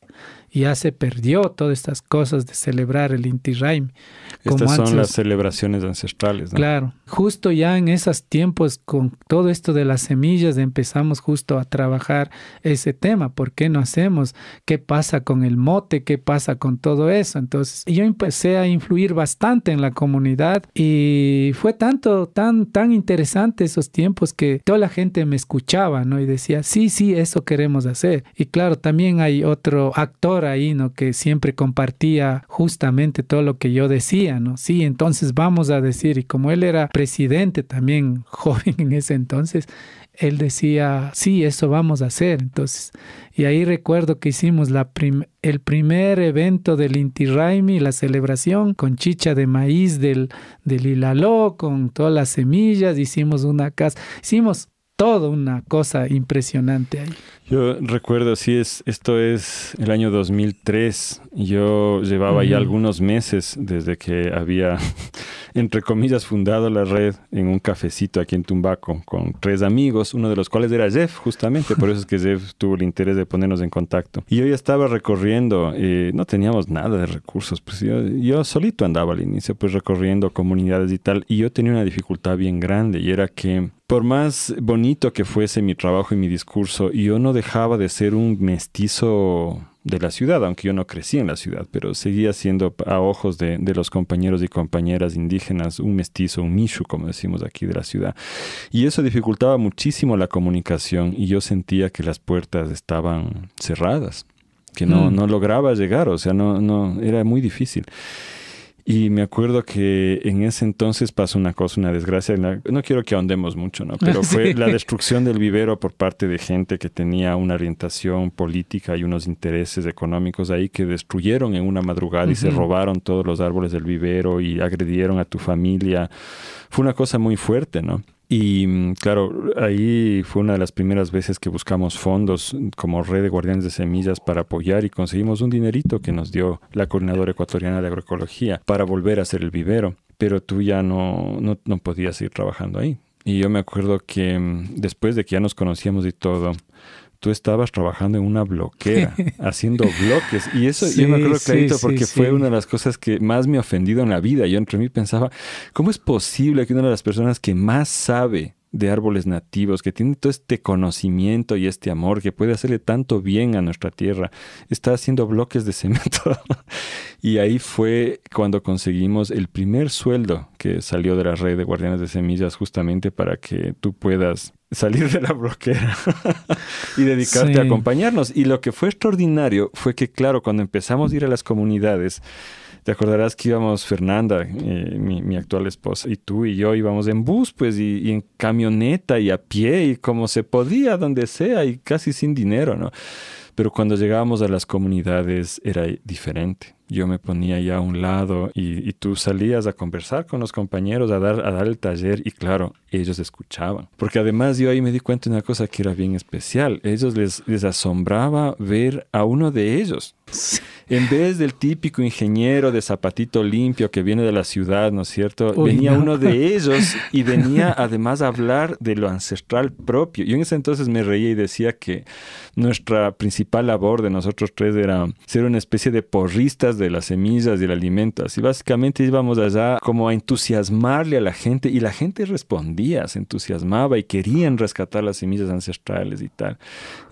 Ya se perdió todas estas cosas de celebrar el Inti Raymi. Estas son las celebraciones ancestrales, ¿no? Claro, justo ya en esos tiempos con todo esto de las semillas empezamos justo a trabajar ese tema. ¿Por qué no hacemos? ¿Qué pasa con el mote? ¿Qué pasa con todo eso? Entonces yo empecé a influir bastante en la comunidad y fue tan interesante esos tiempos que toda la gente me escuchaba, ¿no? Y decía, sí, eso queremos hacer. Y claro, también hay otro actor ahí, ¿no? Que siempre compartía justamente todo lo que yo decía, ¿no? Sí, entonces vamos a decir, y como él era presidente también joven en ese entonces, él decía, sí, eso vamos a hacer. Entonces, y ahí recuerdo que hicimos el primer evento del Inti Raymi, la celebración con chicha de maíz del Ilaló, con todas las semillas, hicimos una casa, hicimos todo una cosa impresionante ahí. Yo recuerdo, esto es el año 2003. Yo llevaba ya algunos meses desde que había, entre comillas, fundado la red en un cafecito aquí en Tumbaco con 3 amigos, uno de los cuales era Jeff, justamente. Por eso es que Jeff tuvo el interés de ponernos en contacto. Y yo ya estaba recorriendo, no teníamos nada de recursos, pues yo solito andaba al inicio, pues recorriendo comunidades y tal. Y yo tenía una dificultad bien grande y era que por más bonito que fuese mi trabajo y mi discurso, yo no dejaba de ser un mestizo de la ciudad, aunque yo no crecí en la ciudad, pero seguía siendo a ojos de los compañeros y compañeras indígenas un mestizo, un mishu, como decimos aquí de la ciudad. Y eso dificultaba muchísimo la comunicación y yo sentía que las puertas estaban cerradas, que no lograba llegar, o sea, no era muy difícil. Y me acuerdo que en ese entonces pasó una desgracia. No quiero que ahondemos mucho, ¿no? Pero fue la destrucción del vivero por parte de gente que tenía una orientación política y unos intereses económicos ahí que destruyeron en una madrugada y se robaron todos los árboles del vivero y agredieron a tu familia. Fue una cosa muy fuerte, ¿no? Y claro, ahí fue una de las primeras veces que buscamos fondos como Red de Guardianes de Semillas para apoyar y conseguimos un dinerito que nos dio la Coordinadora Ecuatoriana de Agroecología para volver a hacer el vivero. Pero tú ya no podías seguir trabajando ahí. Y yo me acuerdo que después de que ya nos conocíamos y todo, tú estabas trabajando en una bloquera, haciendo bloques. Y eso yo me acuerdo clarito porque fue una de las cosas que más me ha ofendido en la vida. Yo entre mí pensaba, ¿cómo es posible que una de las personas que más sabe de árboles nativos, que tiene todo este conocimiento y este amor, que puede hacerle tanto bien a nuestra tierra, está haciendo bloques de cemento? Y ahí fue cuando conseguimos el primer sueldo que salió de la red de Guardianes de Semillas, justamente para que tú puedas salir de la bloquera y dedicarte a acompañarnos. Y lo que fue extraordinario fue que, claro, cuando empezamos a ir a las comunidades, te acordarás que íbamos Fernanda, mi actual esposa, y tú y yo íbamos en bus, pues, y en camioneta y a pie, y como se podía, donde sea, y casi sin dinero, ¿no? Pero cuando llegábamos a las comunidades era diferente. yo me ponía ya a un lado y tú salías a conversar con los compañeros, a dar el taller y claro, ellos escuchaban. Porque además yo ahí me di cuenta de una cosa que era bien especial. Ellos les asombraba ver a uno de ellos. En vez del típico ingeniero de zapatito limpio que viene de la ciudad, ¿no es cierto? Venía uno de ellos y venía además a hablar de lo ancestral propio. Yo en ese entonces me reía y decía que nuestra principal labor de nosotros tres era ser una especie de porristas de las semillas y el alimento. Así básicamente íbamos allá como a entusiasmarle a la gente y la gente respondía, se entusiasmaba y querían rescatar las semillas ancestrales y tal.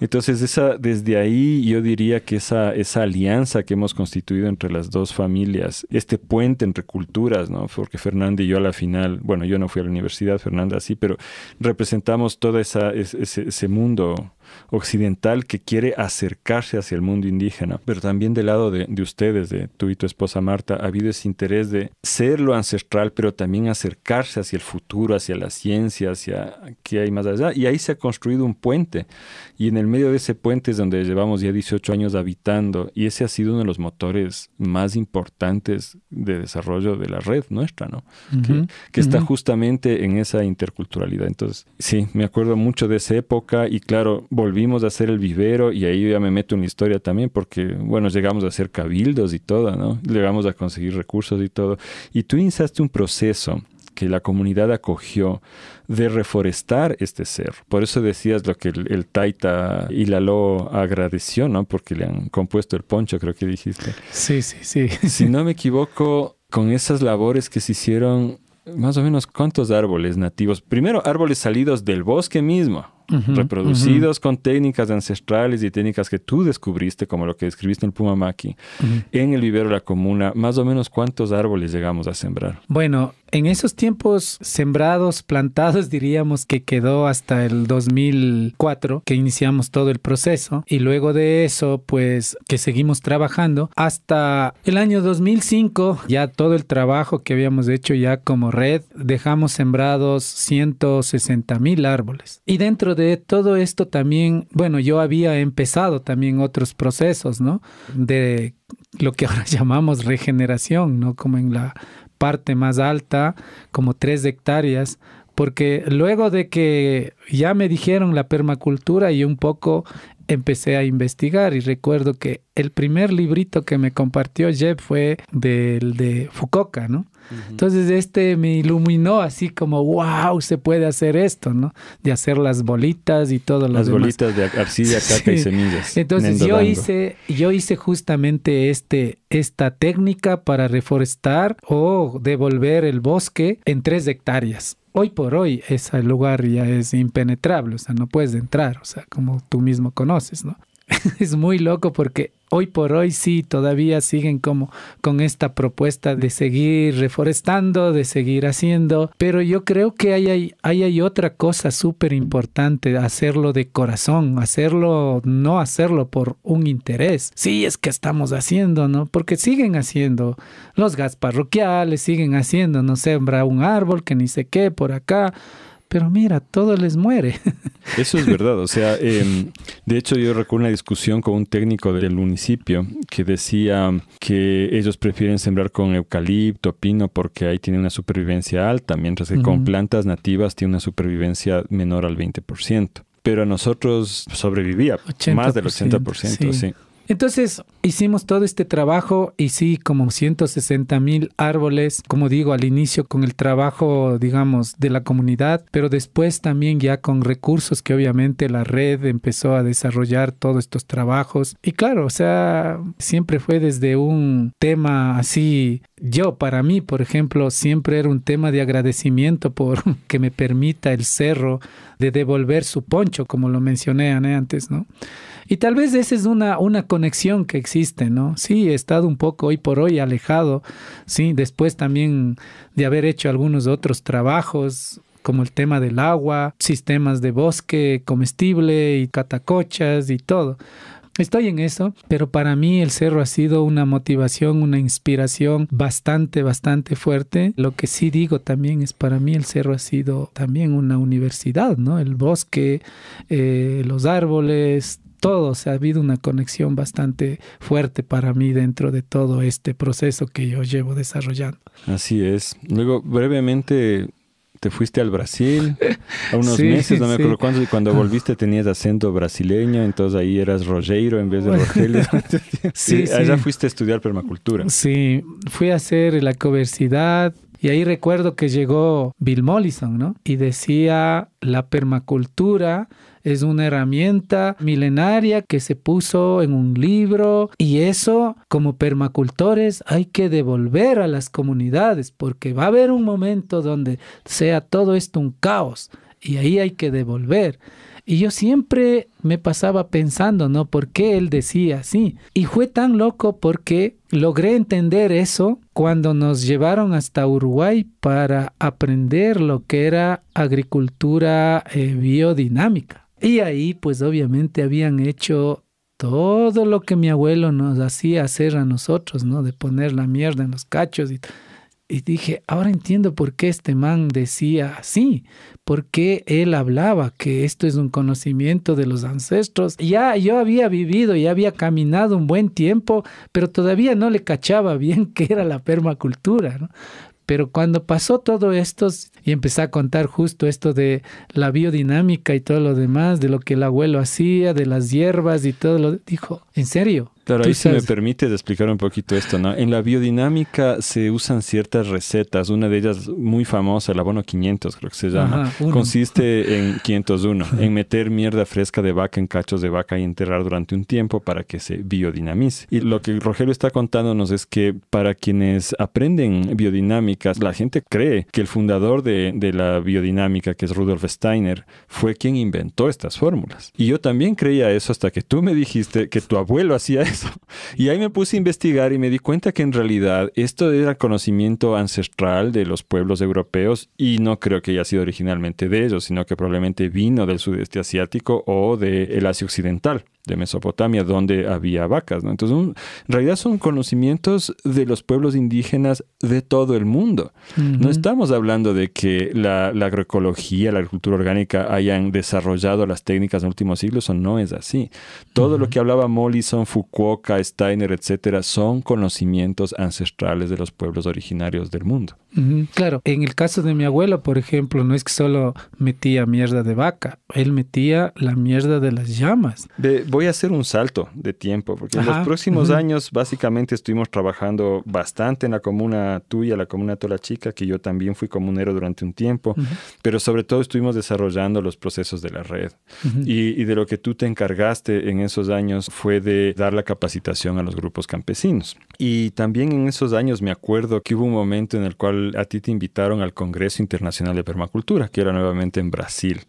Entonces desde ahí yo diría que esa alianza que hemos constituido entre las dos familias, este puente entre culturas, ¿no? Porque Fernanda y yo a la final, bueno, yo no fui a la universidad, Fernanda sí, pero representamos todo ese mundo occidental que quiere acercarse hacia el mundo indígena, pero también del lado de ustedes, de tú y tu esposa Marta, ha habido ese interés de ser lo ancestral, pero también acercarse hacia el futuro, hacia la ciencia, hacia qué hay más allá, y ahí se ha construido un puente, y en el medio de ese puente es donde llevamos ya 18 años habitando, y ese ha sido uno de los motores más importantes de desarrollo de la red nuestra, ¿no? Que está justamente en esa interculturalidad. Entonces, sí, me acuerdo mucho de esa época, y claro, volvimos a hacer el vivero y ahí yo ya me meto en la historia también porque, bueno, llegamos a hacer cabildos y todo, ¿no? Llegamos a conseguir recursos y todo. Y tú iniciaste un proceso que la comunidad acogió de reforestar este cerro. Por eso decías lo que el Taita Ilaló agradeció, ¿no? Porque le han compuesto el poncho, creo que dijiste. Sí. Si no me equivoco, con esas labores que se hicieron, más o menos, ¿cuántos árboles nativos? Primero, árboles salidos del bosque mismo, reproducidos con técnicas ancestrales y técnicas que tú descubriste, como lo que describiste en Pumamaki, en el vivero de la comuna. Más o menos, ¿cuántos árboles llegamos a sembrar? Bueno, en esos tiempos sembrados, plantados, diríamos que quedó hasta el 2004, que iniciamos todo el proceso. Y luego de eso, pues, que seguimos trabajando hasta el año 2005, ya todo el trabajo que habíamos hecho ya como red, dejamos sembrados 160,000 árboles. Y dentro de todo esto también, bueno, yo había empezado también otros procesos, ¿no? De lo que ahora llamamos regeneración, ¿no? Como en la parte más alta, como 3 hectáreas, porque luego de que ya me dijeron la permacultura y un poco empecé a investigar y recuerdo que el primer librito que me compartió Jeb fue del de Fukuoka, ¿no? Entonces me iluminó así como, wow, se puede hacer esto, ¿no? De hacer las bolitas y todo lo demás. Las bolitas de arcilla, caca y semillas. Entonces yo hice justamente esta técnica para reforestar o devolver el bosque en 3 hectáreas. Hoy por hoy ese lugar ya es impenetrable, o sea, no puedes entrar, o sea, como tú mismo conoces, ¿no? Es muy loco porque hoy por hoy sí, todavía siguen como con esta propuesta de seguir reforestando, de seguir haciendo, pero yo creo que hay otra cosa súper importante, hacerlo de corazón, no hacerlo por un interés. Sí, es que estamos haciendo, ¿no? Porque siguen haciendo los gas parroquiales, siguen haciendo, no sembra un árbol que ni sé qué por acá. Pero mira, todo les muere. Eso es verdad. O sea, de hecho yo recuerdo una discusión con un técnico del municipio que decía que ellos prefieren sembrar con eucalipto, pino, porque ahí tiene una supervivencia alta, mientras que con plantas nativas tiene una supervivencia menor al 20%. Pero a nosotros sobrevivía 80%, más del 80%, sí. Entonces hicimos todo este trabajo y sí, como 160,000 árboles, como digo, al inicio con el trabajo, digamos, de la comunidad, pero después también ya con recursos que obviamente la red empezó a desarrollar todos estos trabajos. Y claro, o sea, siempre fue desde un tema así. Para mí, por ejemplo, siempre era un tema de agradecimiento por que me permita el cerro de devolver su poncho, como lo mencioné antes, ¿no? Y tal vez esa es una conexión que existe, ¿no? Sí, he estado un poco hoy por hoy alejado, sí, después también de haber hecho algunos otros trabajos, como el tema del agua, sistemas de bosque comestible y catacochas y todo. Estoy en eso, pero para mí el cerro ha sido una motivación, una inspiración bastante fuerte. Lo que sí digo también es, para mí el cerro ha sido también una universidad, ¿no? El bosque, los árboles, todo, o sea, ha habido una conexión bastante fuerte para mí dentro de todo este proceso que yo llevo desarrollando. Así es. Luego, brevemente, te fuiste al Brasil a unos meses, no me acuerdo cuántos, y cuando volviste tenías acento brasileño, entonces ahí eras Rogério en vez de Rogelio. Allá fuiste a estudiar permacultura. Sí, fui a hacer la coversidad. Y ahí recuerdo que llegó Bill Mollison, ¿no? Y decía, la permacultura es una herramienta milenaria que se puso en un libro y eso, como permacultores, hay que devolver a las comunidades porque va a haber un momento donde sea todo esto un caos y ahí hay que devolver. Y yo siempre me pasaba pensando, ¿no? ¿Por qué él decía así? Y fue tan loco porque logré entender eso cuando nos llevaron hasta Uruguay para aprender lo que era agricultura biodinámica. Y ahí, pues obviamente habían hecho todo lo que mi abuelo nos hacía hacer a nosotros, ¿no? De poner la mierda en los cachos y dije, ahora entiendo por qué este man decía así, por qué él hablaba que esto es un conocimiento de los ancestros. Ya yo había vivido, ya había caminado un buen tiempo, pero todavía no le cachaba bien qué era la permacultura, ¿no? Pero cuando pasó todo esto y empecé a contar justo esto de la biodinámica y todo lo demás, de lo que el abuelo hacía, de las hierbas y todo lo, dijo, ¿en serio? Claro, ahí si me permites explicar un poquito esto, ¿no? En la biodinámica se usan ciertas recetas, una de ellas muy famosa, el abono 500 creo que se llama. Ajá, consiste en 501, en meter mierda fresca de vaca en cachos de vaca y enterrar durante un tiempo para que se biodinamice. Y lo que Rogelio está contándonos es que para quienes aprenden biodinámica, la gente cree que el fundador de la biodinámica, que es Rudolf Steiner, fue quien inventó estas fórmulas. Y yo también creía eso hasta que tú me dijiste que tu abuelo hacía eso. Y ahí me puse a investigar y me di cuenta que en realidad esto era conocimiento ancestral de los pueblos europeos y no creo que haya sido originalmente de ellos, sino que probablemente vino del sudeste asiático o del Asia Occidental, de Mesopotamia, donde había vacas, ¿no? Entonces, en realidad son conocimientos de los pueblos indígenas de todo el mundo. No estamos hablando de que la agroecología, la agricultura orgánica hayan desarrollado las técnicas en los últimos siglos, o no es así. Todo lo que hablaba Mollison, Fukuoka, Steiner, etcétera, son conocimientos ancestrales de los pueblos originarios del mundo. Claro, en el caso de mi abuelo, por ejemplo, no es que solo metía mierda de vaca, él metía la mierda de las llamas. Voy a hacer un salto de tiempo, porque en los próximos años básicamente estuvimos trabajando bastante en la comuna tuya, la comuna Tola Chica, que yo también fui comunero durante un tiempo, pero sobre todo estuvimos desarrollando los procesos de la red. Y de lo que tú te encargaste en esos años fue de dar la capacitación a los grupos campesinos. Y también en esos años me acuerdo que hubo un momento en el cual a ti te invitaron al Congreso Internacional de Permacultura, que era nuevamente en Brasil.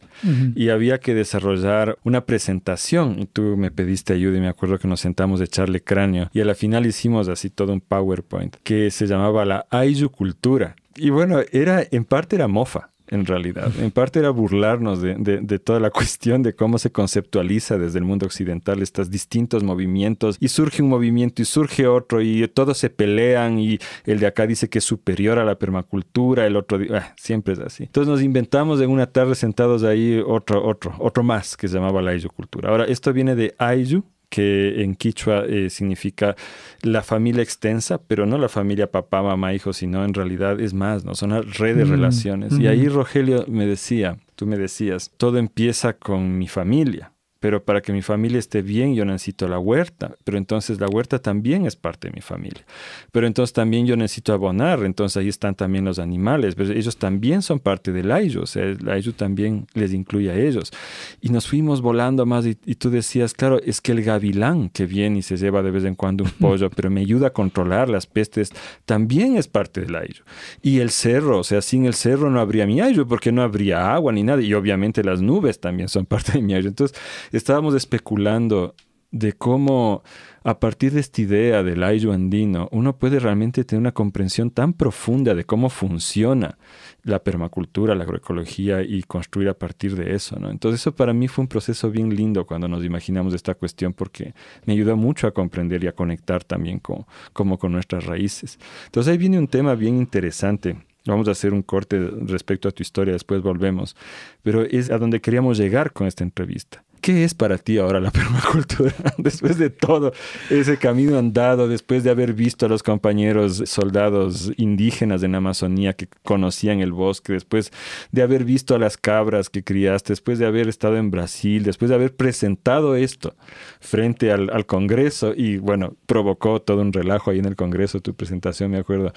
Y había que desarrollar una presentación y tú me pediste ayuda y me acuerdo que nos sentamos a echarle cráneo y a la final hicimos así todo un PowerPoint que se llamaba la Ayllucultura. Y bueno, en parte era mofa. En realidad, en parte era burlarnos de toda la cuestión de cómo se conceptualiza desde el mundo occidental estos distintos movimientos y surge un movimiento y surge otro y todos se pelean y el de acá dice que es superior a la permacultura, el otro siempre es así. Entonces nos inventamos en una tarde sentados ahí otro más que se llamaba la Ayllucultura. Ahora, esto viene de Ayllu, que en quichua significa la familia extensa, pero no la familia papá, mamá, hijo, sino en realidad es más, ¿no? Son una red de relaciones. Y ahí Rogelio tú me decías, todo empieza con mi familia. Pero para que mi familia esté bien, yo necesito la huerta. Pero entonces la huerta también es parte de mi familia. Pero entonces también yo necesito abonar. Entonces ahí están también los animales. Pero ellos también son parte del Ayllu. O sea, el Ayllu también les incluye a ellos. Y nos fuimos volando más y tú decías, claro, es que el gavilán que viene y se lleva de vez en cuando un pollo, pero me ayuda a controlar las pestes, también es parte del Ayllu. Y el cerro, o sea, sin el cerro no habría mi Ayllu porque no habría agua ni nada. Y obviamente las nubes también son parte de mi Ayllu. Entonces, estábamos especulando de cómo a partir de esta idea del Ayllu andino uno puede realmente tener una comprensión tan profunda de cómo funciona la permacultura, la agroecología y construir a partir de eso, ¿no? Entonces eso para mí fue un proceso bien lindo cuando nos imaginamos esta cuestión porque me ayudó mucho a comprender y a conectar también con nuestras raíces. Entonces ahí viene un tema bien interesante. Vamos a hacer un corte respecto a tu historia, después volvemos. Pero es a donde queríamos llegar con esta entrevista. ¿Qué es para ti ahora la permacultura? Después de todo ese camino andado, después de haber visto a los compañeros soldados indígenas en Amazonía que conocían el bosque, después de haber visto a las cabras que criaste, después de haber estado en Brasil, después de haber presentado esto frente al Congreso y bueno, provocó todo un relajo ahí en el Congreso tu presentación, me acuerdo.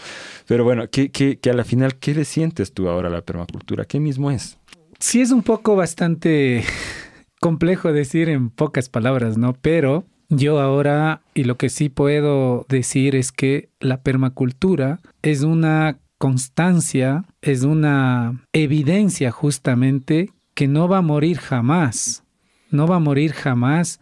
Pero bueno, que a la final, ¿qué le sientes tú ahora a la permacultura? ¿Qué mismo es? Sí, es un poco bastante complejo decir en pocas palabras, ¿no? Pero yo ahora, y lo que sí puedo decir es que la permacultura es una constancia, es una evidencia justamente que no va a morir jamás, no va a morir jamás.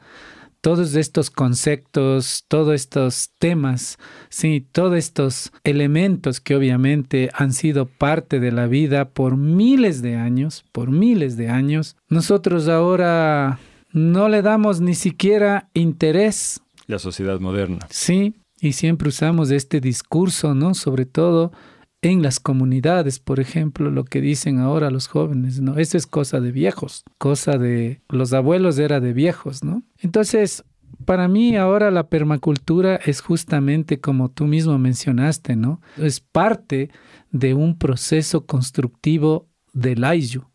Todos estos conceptos, todos estos temas, sí, todos estos elementos que obviamente han sido parte de la vida por miles de años, nosotros ahora no le damos ni siquiera interés. La sociedad moderna. Sí, y siempre usamos este discurso, ¿no? Sobre todo en las comunidades, por ejemplo, lo que dicen ahora los jóvenes, ¿no? Eso es cosa de viejos, cosa de los abuelos era de viejos, ¿no? Entonces, para mí ahora la permacultura es justamente como tú mismo mencionaste, ¿no? Es parte de un proceso constructivo del Ayllu.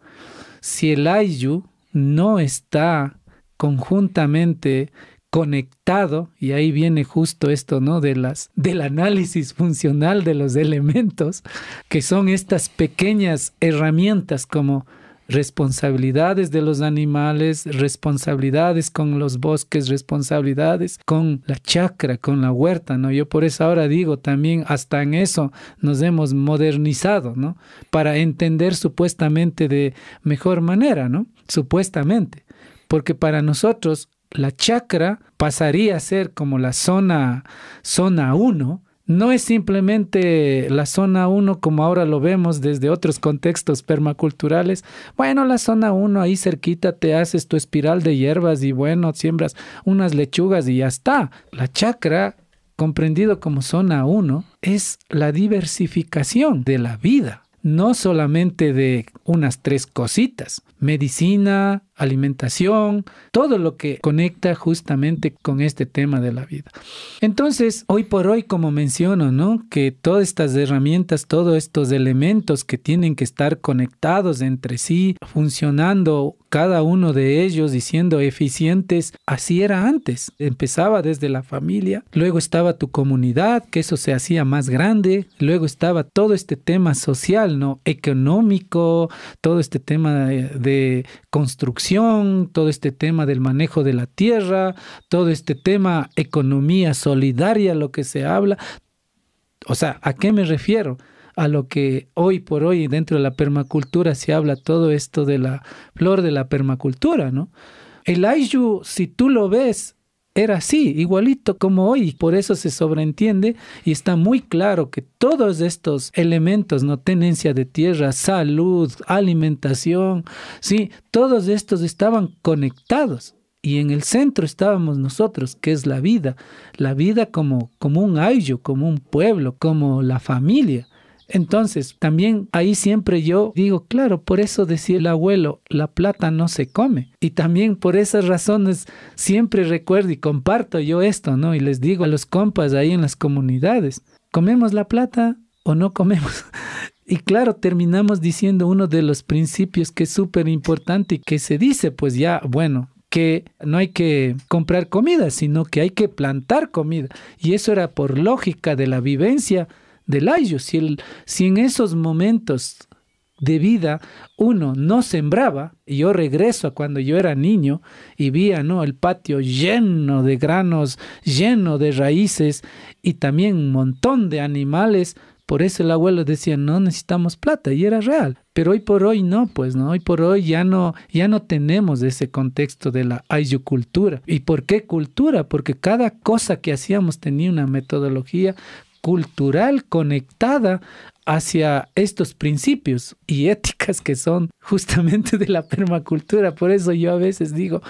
Si el Ayllu no está conjuntamente conectado, y ahí viene justo esto, ¿no? Del análisis funcional de los elementos, que son estas pequeñas herramientas como responsabilidades de los animales, responsabilidades con los bosques, responsabilidades con la chacra, con la huerta, ¿no? Yo por eso ahora digo también, hasta en eso nos hemos modernizado, ¿no? Para entender supuestamente de mejor manera, ¿no? Supuestamente. Porque para nosotros la chacra pasaría a ser como la zona 1. No es simplemente la zona 1 como ahora lo vemos desde otros contextos permaculturales. Bueno, la zona 1 ahí cerquita te haces tu espiral de hierbas y bueno, siembras unas lechugas y ya está. La chacra, comprendido como zona 1, es la diversificación de la vida. No solamente de unas 3 cositas, medicina, alimentación, todo lo que conecta justamente con este tema de la vida. Entonces, hoy por hoy, como menciono, ¿no? Que todas estas herramientas, todos estos elementos que tienen que estar conectados entre sí, funcionando cada uno de ellos y siendo eficientes, así era antes. Empezaba desde la familia, luego estaba tu comunidad, que eso se hacía más grande, luego estaba todo este tema social, ¿no? Económico, todo este tema de construcción, todo este tema del manejo de la tierra, todo este tema economía solidaria, lo que se habla. O sea, ¿a qué me refiero? A lo que hoy por hoy dentro de la permacultura se habla todo esto de la flor de la permacultura, ¿no? El Ayllu, si tú lo ves, era así, igualito como hoy. Por eso se sobreentiende y está muy claro que todos estos elementos, ¿no? Tenencia de tierra, salud, alimentación, sí, todos estos estaban conectados. Y en el centro estábamos nosotros, que es la vida como un Ayllu, como un pueblo, como la familia. Entonces, también ahí siempre yo digo, claro, por eso decía el abuelo, la plata no se come. Y también por esas razones siempre recuerdo y comparto yo esto, ¿no? Y les digo a los compas ahí en las comunidades, ¿comemos la plata o no comemos? Y claro, terminamos diciendo uno de los principios que es súper importante y que se dice, pues ya, bueno, que no hay que comprar comida, sino que hay que plantar comida. Y eso era por lógica de la vivencia del Ayllu. Si en esos momentos de vida uno no sembraba, y yo regreso a cuando yo era niño y veía, ¿no?, el patio lleno de granos, lleno de raíces y también un montón de animales. Por eso el abuelo decía, no necesitamos plata, y era real. Pero hoy por hoy no, pues no, hoy por hoy ya no tenemos ese contexto de la Ayllucultura. ¿Y por qué cultura? Porque cada cosa que hacíamos tenía una metodología cultural conectada hacia estos principios y éticas que son justamente de la permacultura. Por eso yo a veces digo,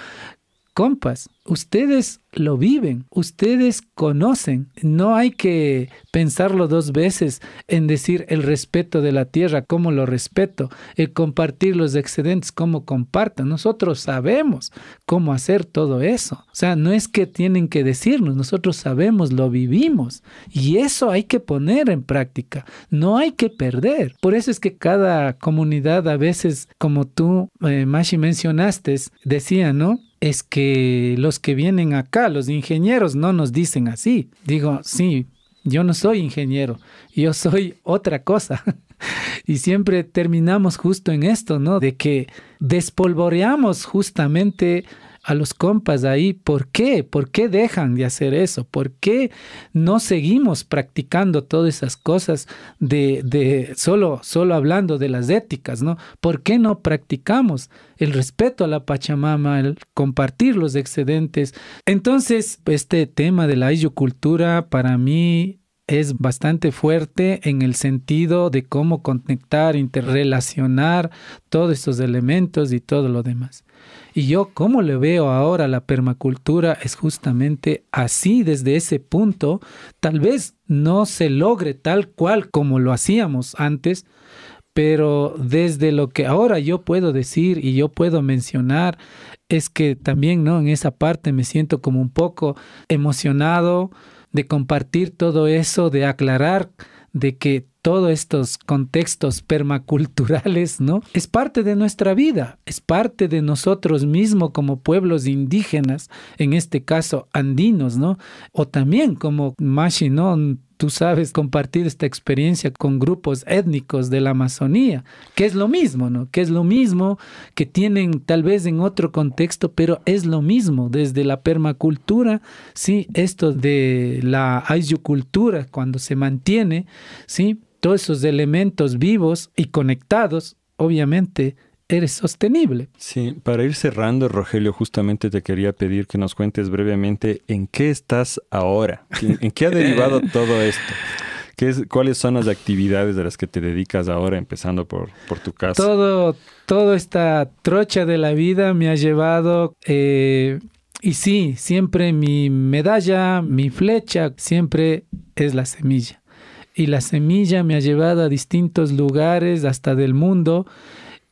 compas, ustedes lo viven, ustedes conocen. No hay que pensarlo dos veces en decir el respeto de la tierra, cómo lo respeto, el compartir los excedentes, cómo compartan. Nosotros sabemos cómo hacer todo eso. O sea, no es que tienen que decirnos, nosotros sabemos, lo vivimos. Y eso hay que poner en práctica, no hay que perder. Por eso es que cada comunidad a veces, como tú, Mashi, mencionaste, decía, ¿no? Es que los que vienen acá, los ingenieros, no nos dicen así. Digo, sí, yo no soy ingeniero, yo soy otra cosa. Y siempre terminamos justo en esto, ¿no? De que despolvoreamos justamente a los compas ahí. ¿Por qué? ¿Por qué dejan de hacer eso? ¿Por qué no seguimos practicando todas esas cosas de solo hablando de las éticas, ¿no? ¿Por qué no practicamos el respeto a la Pachamama, el compartir los excedentes? Entonces, este tema de la ayucultura para mí es bastante fuerte en el sentido de cómo conectar, interrelacionar todos estos elementos y todo lo demás. Y yo, como le veo ahora la permacultura, es justamente así, desde ese punto. Tal vez no se logre tal cual como lo hacíamos antes, pero desde lo que ahora yo puedo decir y yo puedo mencionar, es que también, ¿no? En esa parte me siento como un poco emocionado de compartir todo eso, de aclarar de que todos estos contextos permaculturales, ¿no? Es parte de nuestra vida, es parte de nosotros mismos como pueblos indígenas, en este caso andinos, ¿no? O también como Mashi, ¿no? Tú sabes, compartir esta experiencia con grupos étnicos de la Amazonía, que es lo mismo, ¿no? Que es lo mismo, que tienen tal vez en otro contexto, pero es lo mismo, desde la permacultura, ¿sí? Esto de la ayucultura, cuando se mantiene, ¿sí? Todos esos elementos vivos y conectados, obviamente, eres sostenible. Sí, para ir cerrando, Rogelio, justamente te quería pedir que nos cuentes brevemente en qué estás ahora, en qué ha derivado todo esto. ¿Cuáles son las actividades de las que te dedicas ahora, empezando por tu caso? Toda esta trocha de la vida me ha llevado, y sí, siempre mi medalla, mi flecha, siempre es la semilla. Y la semilla me ha llevado a distintos lugares, hasta del mundo,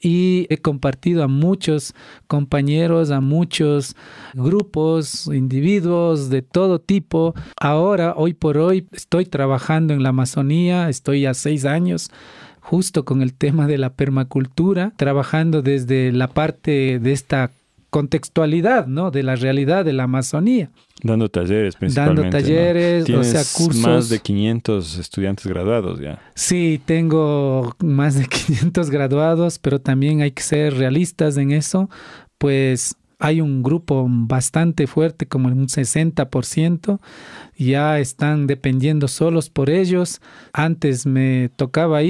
y he compartido a muchos compañeros, a muchos grupos, individuos de todo tipo. Ahora, hoy por hoy, estoy trabajando en la Amazonía, estoy ya 6 años justo con el tema de la permacultura, trabajando desde la parte de esta contextualidad, ¿no? De la realidad de la Amazonía. Dando talleres principalmente. Dando talleres, ¿no? o sea, cursos. Más de 500 estudiantes graduados ya. Sí, tengo más de 500 graduados, pero también hay que ser realistas en eso, pues hay un grupo bastante fuerte, como un 60%, ya están dependiendo solos por ellos. Antes me tocaba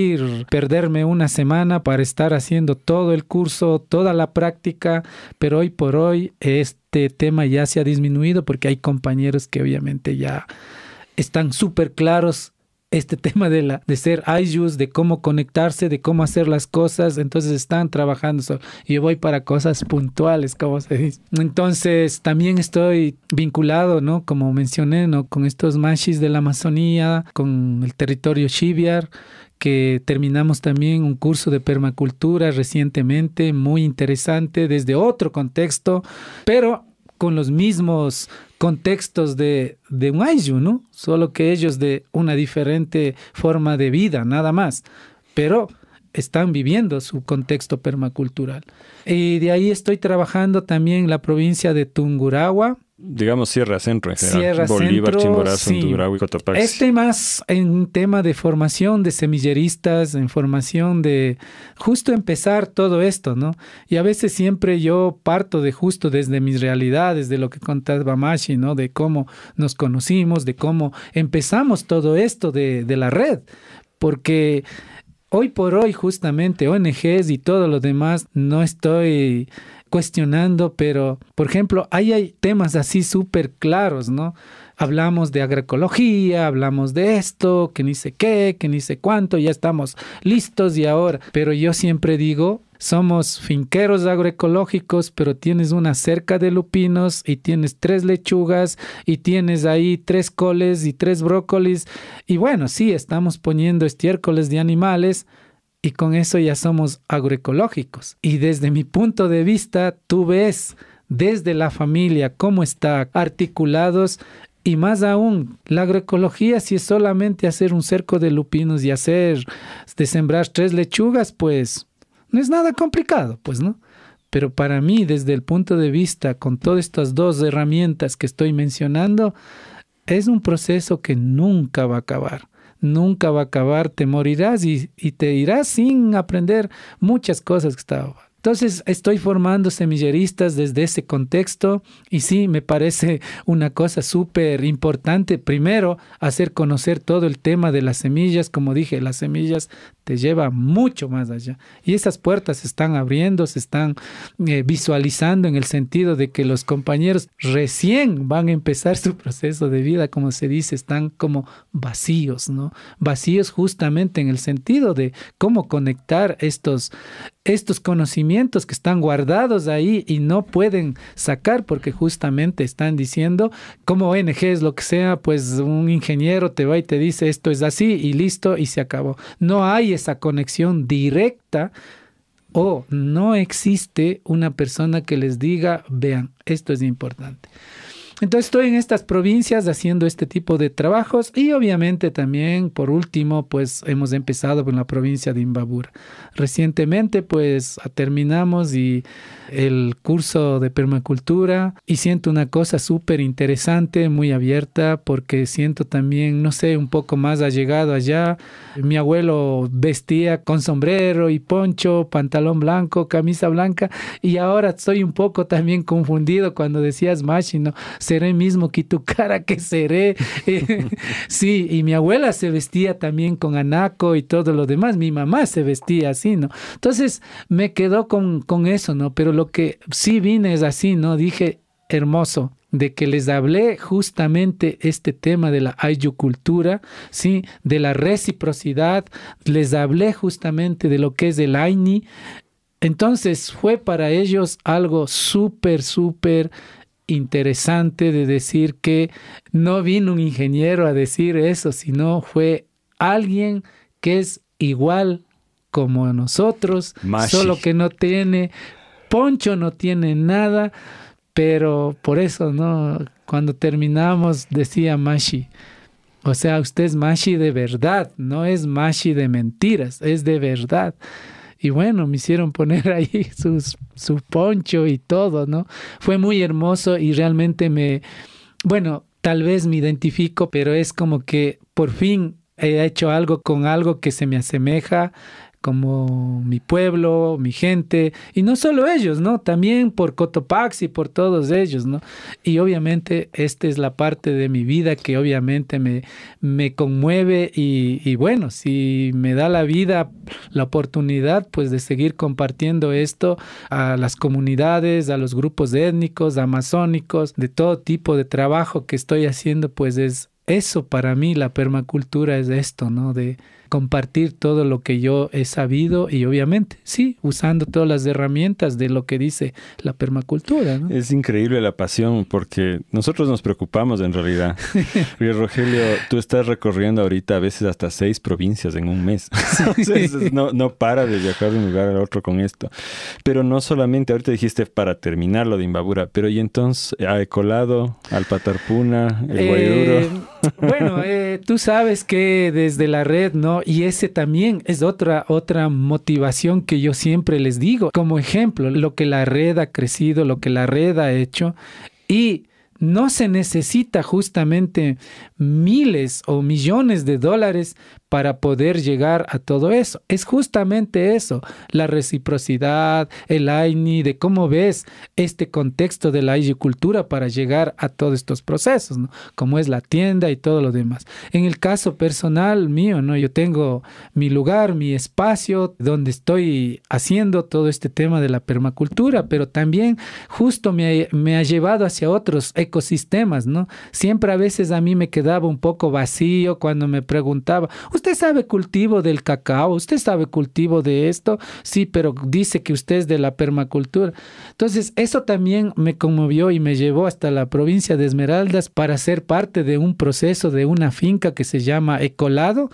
perderme una semana para estar haciendo todo el curso, toda la práctica, pero hoy por hoy este tema ya se ha disminuido porque hay compañeros que obviamente ya están súper claros este tema de ser ayllus, de cómo conectarse, de cómo hacer las cosas. Entonces están trabajando. Yo voy para cosas puntuales, como se dice. Entonces también estoy vinculado, ¿no? Como mencioné, ¿no? Con estos mashis de la Amazonía, con el territorio Shivyar, que terminamos también un curso de permacultura recientemente, muy interesante, desde otro contexto, pero con los mismos contextos de un ayllu, ¿no? Solo que ellos de una diferente forma de vida, nada más. Pero están viviendo su contexto permacultural. Y de ahí estoy trabajando también en la provincia de Tungurahua. Digamos Sierra Centro en general. Sierra Bolívar, Centro, Chimborazo, sí. Tungurahua y Cotopaxi. Más en tema de formación de semilleristas, en formación de justo empezar todo esto, ¿no? Y a veces siempre yo parto de justo desde mis realidades, de lo que contaba Mashi, ¿no? De cómo nos conocimos, de cómo empezamos todo esto de la red. Porque hoy por hoy justamente ONGs y todo lo demás no estoy cuestionando, pero, por ejemplo, ahí hay temas así súper claros, ¿no? Hablamos de agroecología, hablamos de esto, que ni sé qué, que ni sé cuánto, ya estamos listos y ahora. Pero yo siempre digo, somos finqueros agroecológicos, pero tienes una cerca de lupinos y tienes 3 lechugas y tienes ahí 3 coles y 3 brócolis. Y bueno, sí, estamos poniendo estiércoles de animales y con eso ya somos agroecológicos. Y desde mi punto de vista, tú ves desde la familia cómo está articulados. Y más aún, la agroecología, si es solamente hacer un cerco de lupinos y de sembrar 3 lechugas, pues no es nada complicado, pues, ¿no? Pero para mí, desde el punto de vista, con todas estas 2 herramientas que estoy mencionando, es un proceso que nunca va a acabar. Nunca va a acabar, te morirás y te irás sin aprender muchas cosas que estaba. Entonces estoy formando semilleristas desde ese contexto y sí, me parece una cosa súper importante. Primero, hacer conocer todo el tema de las semillas. Como dije, las semillas te llevan mucho más allá. Y esas puertas se están abriendo, se están visualizando en el sentido de que los compañeros recién van a empezar su proceso de vida, como se dice, están como vacíos, ¿no? Vacíos justamente en el sentido de cómo conectar estos conocimientos que están guardados ahí y no pueden sacar porque justamente están diciendo, como ONGs, lo que sea, pues un ingeniero te va y te dice esto es así y listo y se acabó. No hay esa conexión directa o no existe una persona que les diga, vean, esto es importante. Entonces estoy en estas provincias haciendo este tipo de trabajos y obviamente también, por último, pues hemos empezado con la provincia de Imbabura. Recientemente pues terminamos el curso de permacultura y siento una cosa súper interesante, muy abierta, porque siento también, no sé, un poco más allegado allá. Mi abuelo vestía con sombrero y poncho, pantalón blanco, camisa blanca y ahora estoy un poco también confundido cuando decías Mashi, ¿no? Seré mismo que tu cara que seré. Sí, y mi abuela se vestía también con anaco y todo lo demás. Mi mamá se vestía así, ¿no? Entonces me quedó con eso, ¿no? Pero lo que sí vine es así, ¿no? Dije, hermoso, de que les hablé justamente este tema de la ayucultura, ¿sí? De la reciprocidad. Les hablé justamente de lo que es el AINI. Entonces fue para ellos algo súper, súper interesante de decir que no vino un ingeniero a decir eso, sino fue alguien que es igual como nosotros, Mashi. Solo que no tiene poncho, no tiene nada, pero por eso, ¿no? Cuando terminamos decía Mashi. O sea, usted es Mashi de verdad, no es Mashi de mentiras, es de verdad. Y bueno, me hicieron poner ahí su poncho y todo, ¿no? Fue muy hermoso y realmente bueno, tal vez me identifico, pero es como que por fin he hecho algo con algo que se me asemeja, como mi pueblo, mi gente, y no solo ellos, ¿no? También por Cotopaxi, por todos ellos, ¿no? Y obviamente esta es la parte de mi vida que obviamente me conmueve y bueno, si me da la vida, la oportunidad, pues de seguir compartiendo esto a las comunidades, a los grupos étnicos, amazónicos, de todo tipo de trabajo que estoy haciendo, pues es eso para mí, la permacultura es esto, ¿no? De compartir todo lo que yo he sabido y obviamente, sí, usando todas las herramientas de lo que dice la permacultura, ¿no? Es increíble la pasión porque nosotros nos preocupamos en realidad. Porque, Rogelio, tú estás recorriendo ahorita a veces hasta 6 provincias en un mes. Entonces, no para de viajar de un lugar al otro con esto. Pero no solamente, ahorita dijiste para terminar lo de Imbabura, pero y entonces a Ecolado, al Patarpuna, el Guaiduro. Bueno, tú sabes que desde la red, ¿no? Y ese también es otra motivación que yo siempre les digo. Como ejemplo, lo que la red ha crecido, lo que la red ha hecho. Y no se necesita justamente miles o millones de dólares para poder llegar a todo eso. Es justamente eso, la reciprocidad, el AINI, de cómo ves este contexto de la agricultura para llegar a todos estos procesos, ¿no? Como es la tienda y todo lo demás. En el caso personal mío, ¿no? Yo tengo mi lugar, mi espacio donde estoy haciendo todo este tema de la permacultura, pero también justo me ha llevado hacia otros ecosistemas, ¿no? Siempre a veces a mí me quedaba un poco vacío cuando me preguntaba, ¿usted sabe cultivo del cacao? ¿Usted sabe cultivo de esto? Sí, pero dice que usted es de la permacultura. Entonces, eso también me conmovió y me llevó hasta la provincia de Esmeraldas para ser parte de un proceso de una finca que se llama Ecolado.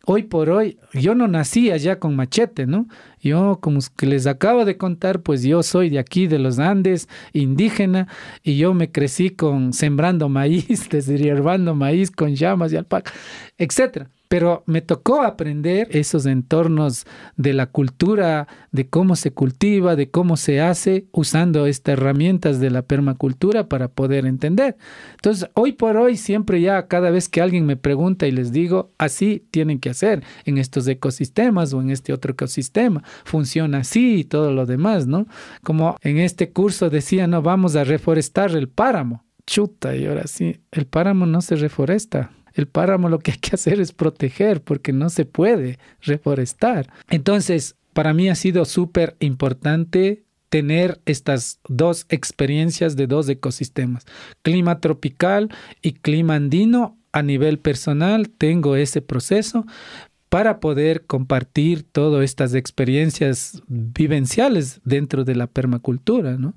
Hoy por hoy, yo no nací allá con machete, ¿no? Yo, como que les acabo de contar, pues yo soy de aquí, de los Andes, indígena, y yo me crecí sembrando maíz, deshierbando maíz con llamas y alpaca, etcétera. Pero me tocó aprender esos entornos de la cultura, de cómo se cultiva, de cómo se hace, usando estas herramientas de la permacultura para poder entender. Entonces, hoy por hoy, siempre ya cada vez que alguien me pregunta y les digo, así tienen que hacer en estos ecosistemas o en este otro ecosistema. Funciona así y todo lo demás, ¿no? Como en este curso decía, no, vamos a reforestar el páramo. Chuta, y ahora sí, el páramo no se reforesta. El páramo lo que hay que hacer es proteger porque no se puede reforestar. Entonces, para mí ha sido súper importante tener estas dos experiencias de dos ecosistemas. Clima tropical y clima andino. A nivel personal tengo ese proceso para poder compartir todas estas experiencias vivenciales dentro de la permacultura, ¿no?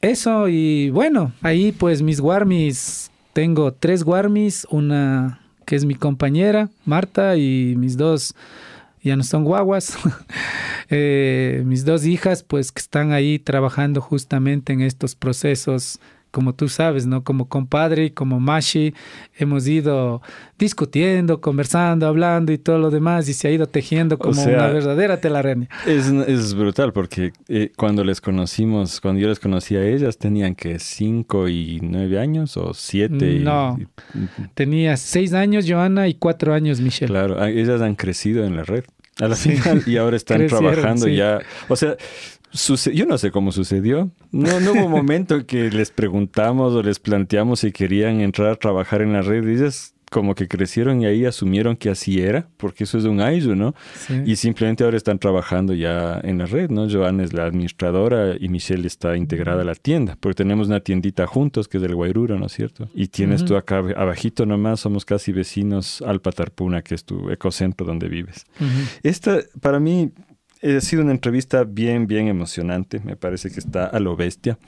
Eso, y bueno, ahí pues mis warmis. Tengo 3 warmis, una que es mi compañera, Marta, y mis 2, ya no son guaguas, mis 2 hijas, pues que están ahí trabajando justamente en estos procesos, como tú sabes, ¿no? Como compadre y como mashi, hemos ido discutiendo, conversando, hablando y todo lo demás, y se ha ido tejiendo como una verdadera telaraña. Es brutal porque cuando yo les conocí a ellas, tenían que 5 y 9 años o 7. No, tenía 6 años Joana y 4 años Michelle. Claro, ellas han crecido en la red a la final y ahora están trabajando sí. Ya. O sea, yo no sé cómo sucedió. No hubo un momento que les preguntamos o les planteamos si querían entrar a trabajar en la red. Ellas como que crecieron y ahí asumieron que así era, porque eso es un AISU, ¿no? Sí. Y simplemente ahora están trabajando ya en la red, ¿no? Joana es la administradora y Michelle está integrada a la tienda, porque tenemos una tiendita juntos que es del Guairuro, ¿no es cierto? Y tienes tú acá abajito nomás, somos casi vecinos al Patarpuna, que es tu ecocentro donde vives. Esta, para mí, ha sido una entrevista bien emocionante. Me parece que está a lo bestia.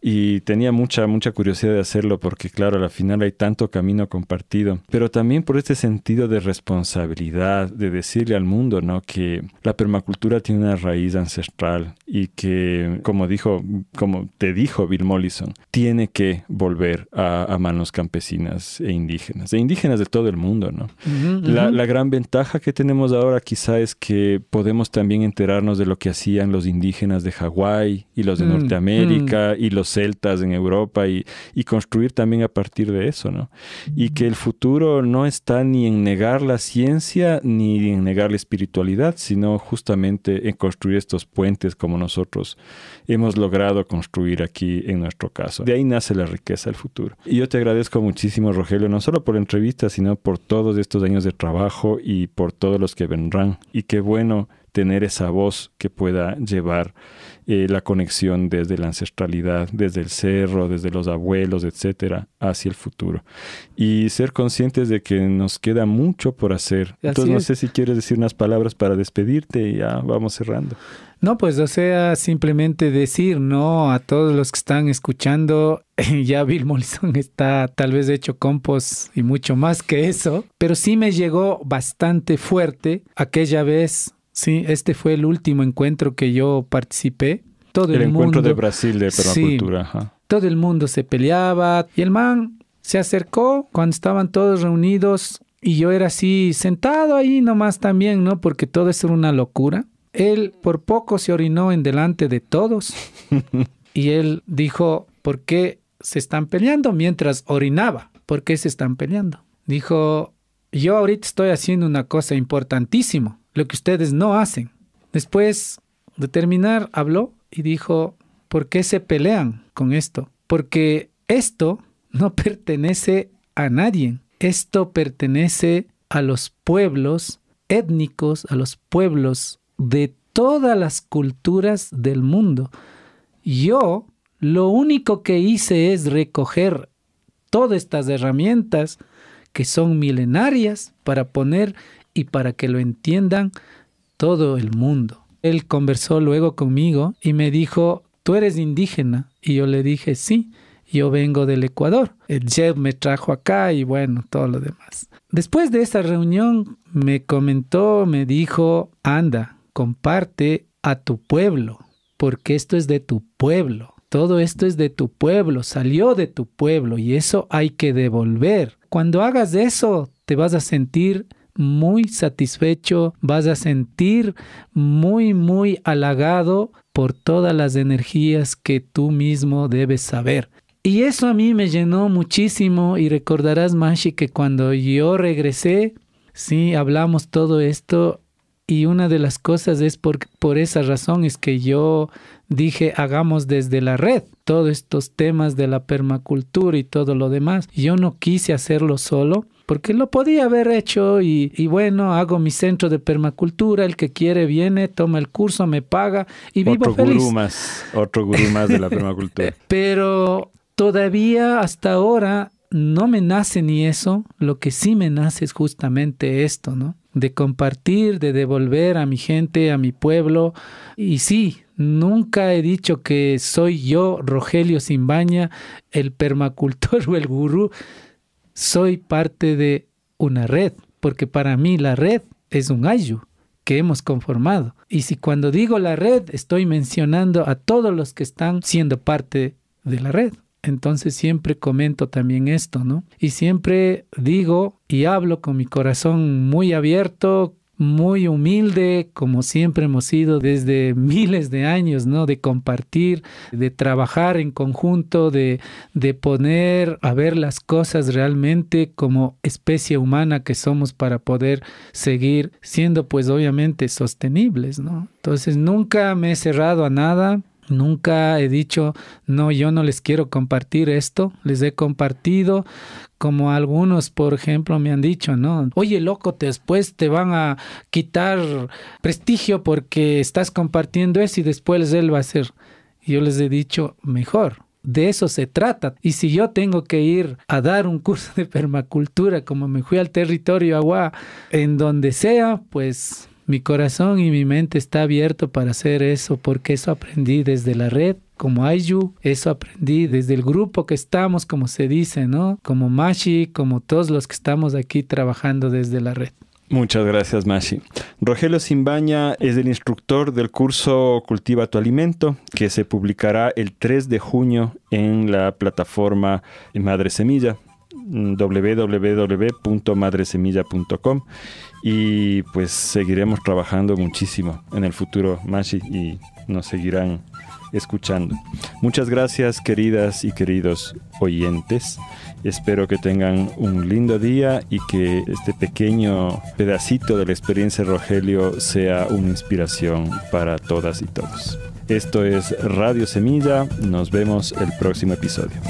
Y tenía mucha curiosidad de hacerlo porque, claro, al final hay tanto camino compartido. Pero también por este sentido de responsabilidad, de decirle al mundo, ¿no? Que la permacultura tiene una raíz ancestral y que, como te dijo Bill Mollison, tiene que volver a manos campesinas e indígenas de todo el mundo, ¿no? La gran ventaja que tenemos ahora quizá es que podemos también enterarnos de lo que hacían los indígenas de Hawái y los de Norteamérica y los celtas en Europa y construir también a partir de eso, ¿no? Y que el futuro no está ni en negar la ciencia ni en negar la espiritualidad, sino justamente en construir estos puentes como nosotros hemos logrado construir aquí en nuestro caso. De ahí nace la riqueza del futuro. Y yo te agradezco muchísimo, Rogelio, no solo por la entrevista, sino por todos estos años de trabajo y por todos los que vendrán. Y qué bueno tener esa voz que pueda llevar la conexión desde la ancestralidad, desde el cerro, desde los abuelos, etcétera, hacia el futuro. Y ser conscientes de que nos queda mucho por hacer. Entonces, no sé si quieres decir unas palabras para despedirte y ya vamos cerrando. No, pues, o sea, simplemente decir, ¿no? A todos los que están escuchando, ya Bill Mollison está tal vez hecho compost y mucho más que eso, pero sí me llegó bastante fuerte aquella vez. Sí, este fue el último encuentro que yo participé. El encuentro de Brasil de permacultura. Sí, ajá. Todo el mundo se peleaba y el man se acercó cuando estaban todos reunidos y yo era así sentado ahí nomás también, ¿no? Porque todo eso era una locura. Él por poco se orinó en delante de todos y él dijo, ¿por qué se están peleando mientras orinaba. ¿Por qué se están peleando? Dijo, yo ahorita estoy haciendo una cosa importantísima, lo que ustedes no hacen. Después de terminar, habló y dijo, ¿por qué se pelean con esto? Porque esto no pertenece a nadie. Esto pertenece a los pueblos étnicos, a los pueblos de todas las culturas del mundo. Yo lo único que hice es recoger todas estas herramientas que son milenarias para poner y para que lo entiendan todo el mundo. Él conversó luego conmigo y me dijo, ¿tú eres indígena? Y yo le dije, sí, yo vengo del Ecuador. El Jeb me trajo acá y bueno, todo lo demás. Después de esa reunión me comentó, me dijo, anda, comparte a tu pueblo, porque esto es de tu pueblo. Todo esto es de tu pueblo, salió de tu pueblo y eso hay que devolver. Cuando hagas eso, te vas a sentir muy satisfecho, vas a sentir muy halagado por todas las energías que tú mismo debes saber. Y eso a mí me llenó muchísimo y recordarás, Mashi, que cuando yo regresé, sí, hablamos todo esto y una de las cosas es por esa razón es que yo dije, hagamos desde la red todos estos temas de la permacultura y todo lo demás. Yo no quise hacerlo solo porque lo podía haber hecho y bueno, hago mi centro de permacultura, el que quiere viene, toma el curso, me paga y vivo feliz. Otro gurú más de la permacultura. Pero todavía hasta ahora no me nace ni eso, lo que sí me nace es justamente esto, ¿no? De compartir, de devolver a mi gente, a mi pueblo. Y sí, nunca he dicho que soy yo, Rogelio Simbaña, el permacultor o el gurú. Soy parte de una red, porque para mí la red es un ayu que hemos conformado. Y si cuando digo la red, estoy mencionando a todos los que están siendo parte de la red. Entonces siempre comento también esto, ¿no? Y siempre digo y hablo con mi corazón muy abierto, muy humilde, como siempre hemos sido desde miles de años, ¿no? De compartir, de trabajar en conjunto, de poner a ver las cosas realmente como especie humana que somos para poder seguir siendo, pues obviamente, sostenibles, ¿no? Entonces nunca me he cerrado a nada. Nunca he dicho, no, yo no les quiero compartir esto. Les he compartido, como algunos, por ejemplo, me han dicho, ¿no? Oye, loco, después te van a quitar prestigio porque estás compartiendo eso y después él va a hacer. Y yo les he dicho, mejor. De eso se trata. Y si yo tengo que ir a dar un curso de permacultura, como me fui al territorio Agua, en donde sea, pues mi corazón y mi mente está abierto para hacer eso, porque eso aprendí desde la red, como Ayu, eso aprendí desde el grupo que estamos, como se dice, ¿no? Como Mashi, como todos los que estamos aquí trabajando desde la red. Muchas gracias, Mashi. Rogelio Simbaña es el instructor del curso Cultiva tu Alimento, que se publicará el 3 de junio en la plataforma Madre Semilla, www.madresemilla.com. Y pues seguiremos trabajando muchísimo en el futuro, Mashi, y nos seguirán escuchando. Muchas gracias, queridas y queridos oyentes. Espero que tengan un lindo día y que este pequeño pedacito de la experiencia de Rogelio sea una inspiración para todas y todos. Esto es Radio Semilla. Nos vemos el próximo episodio.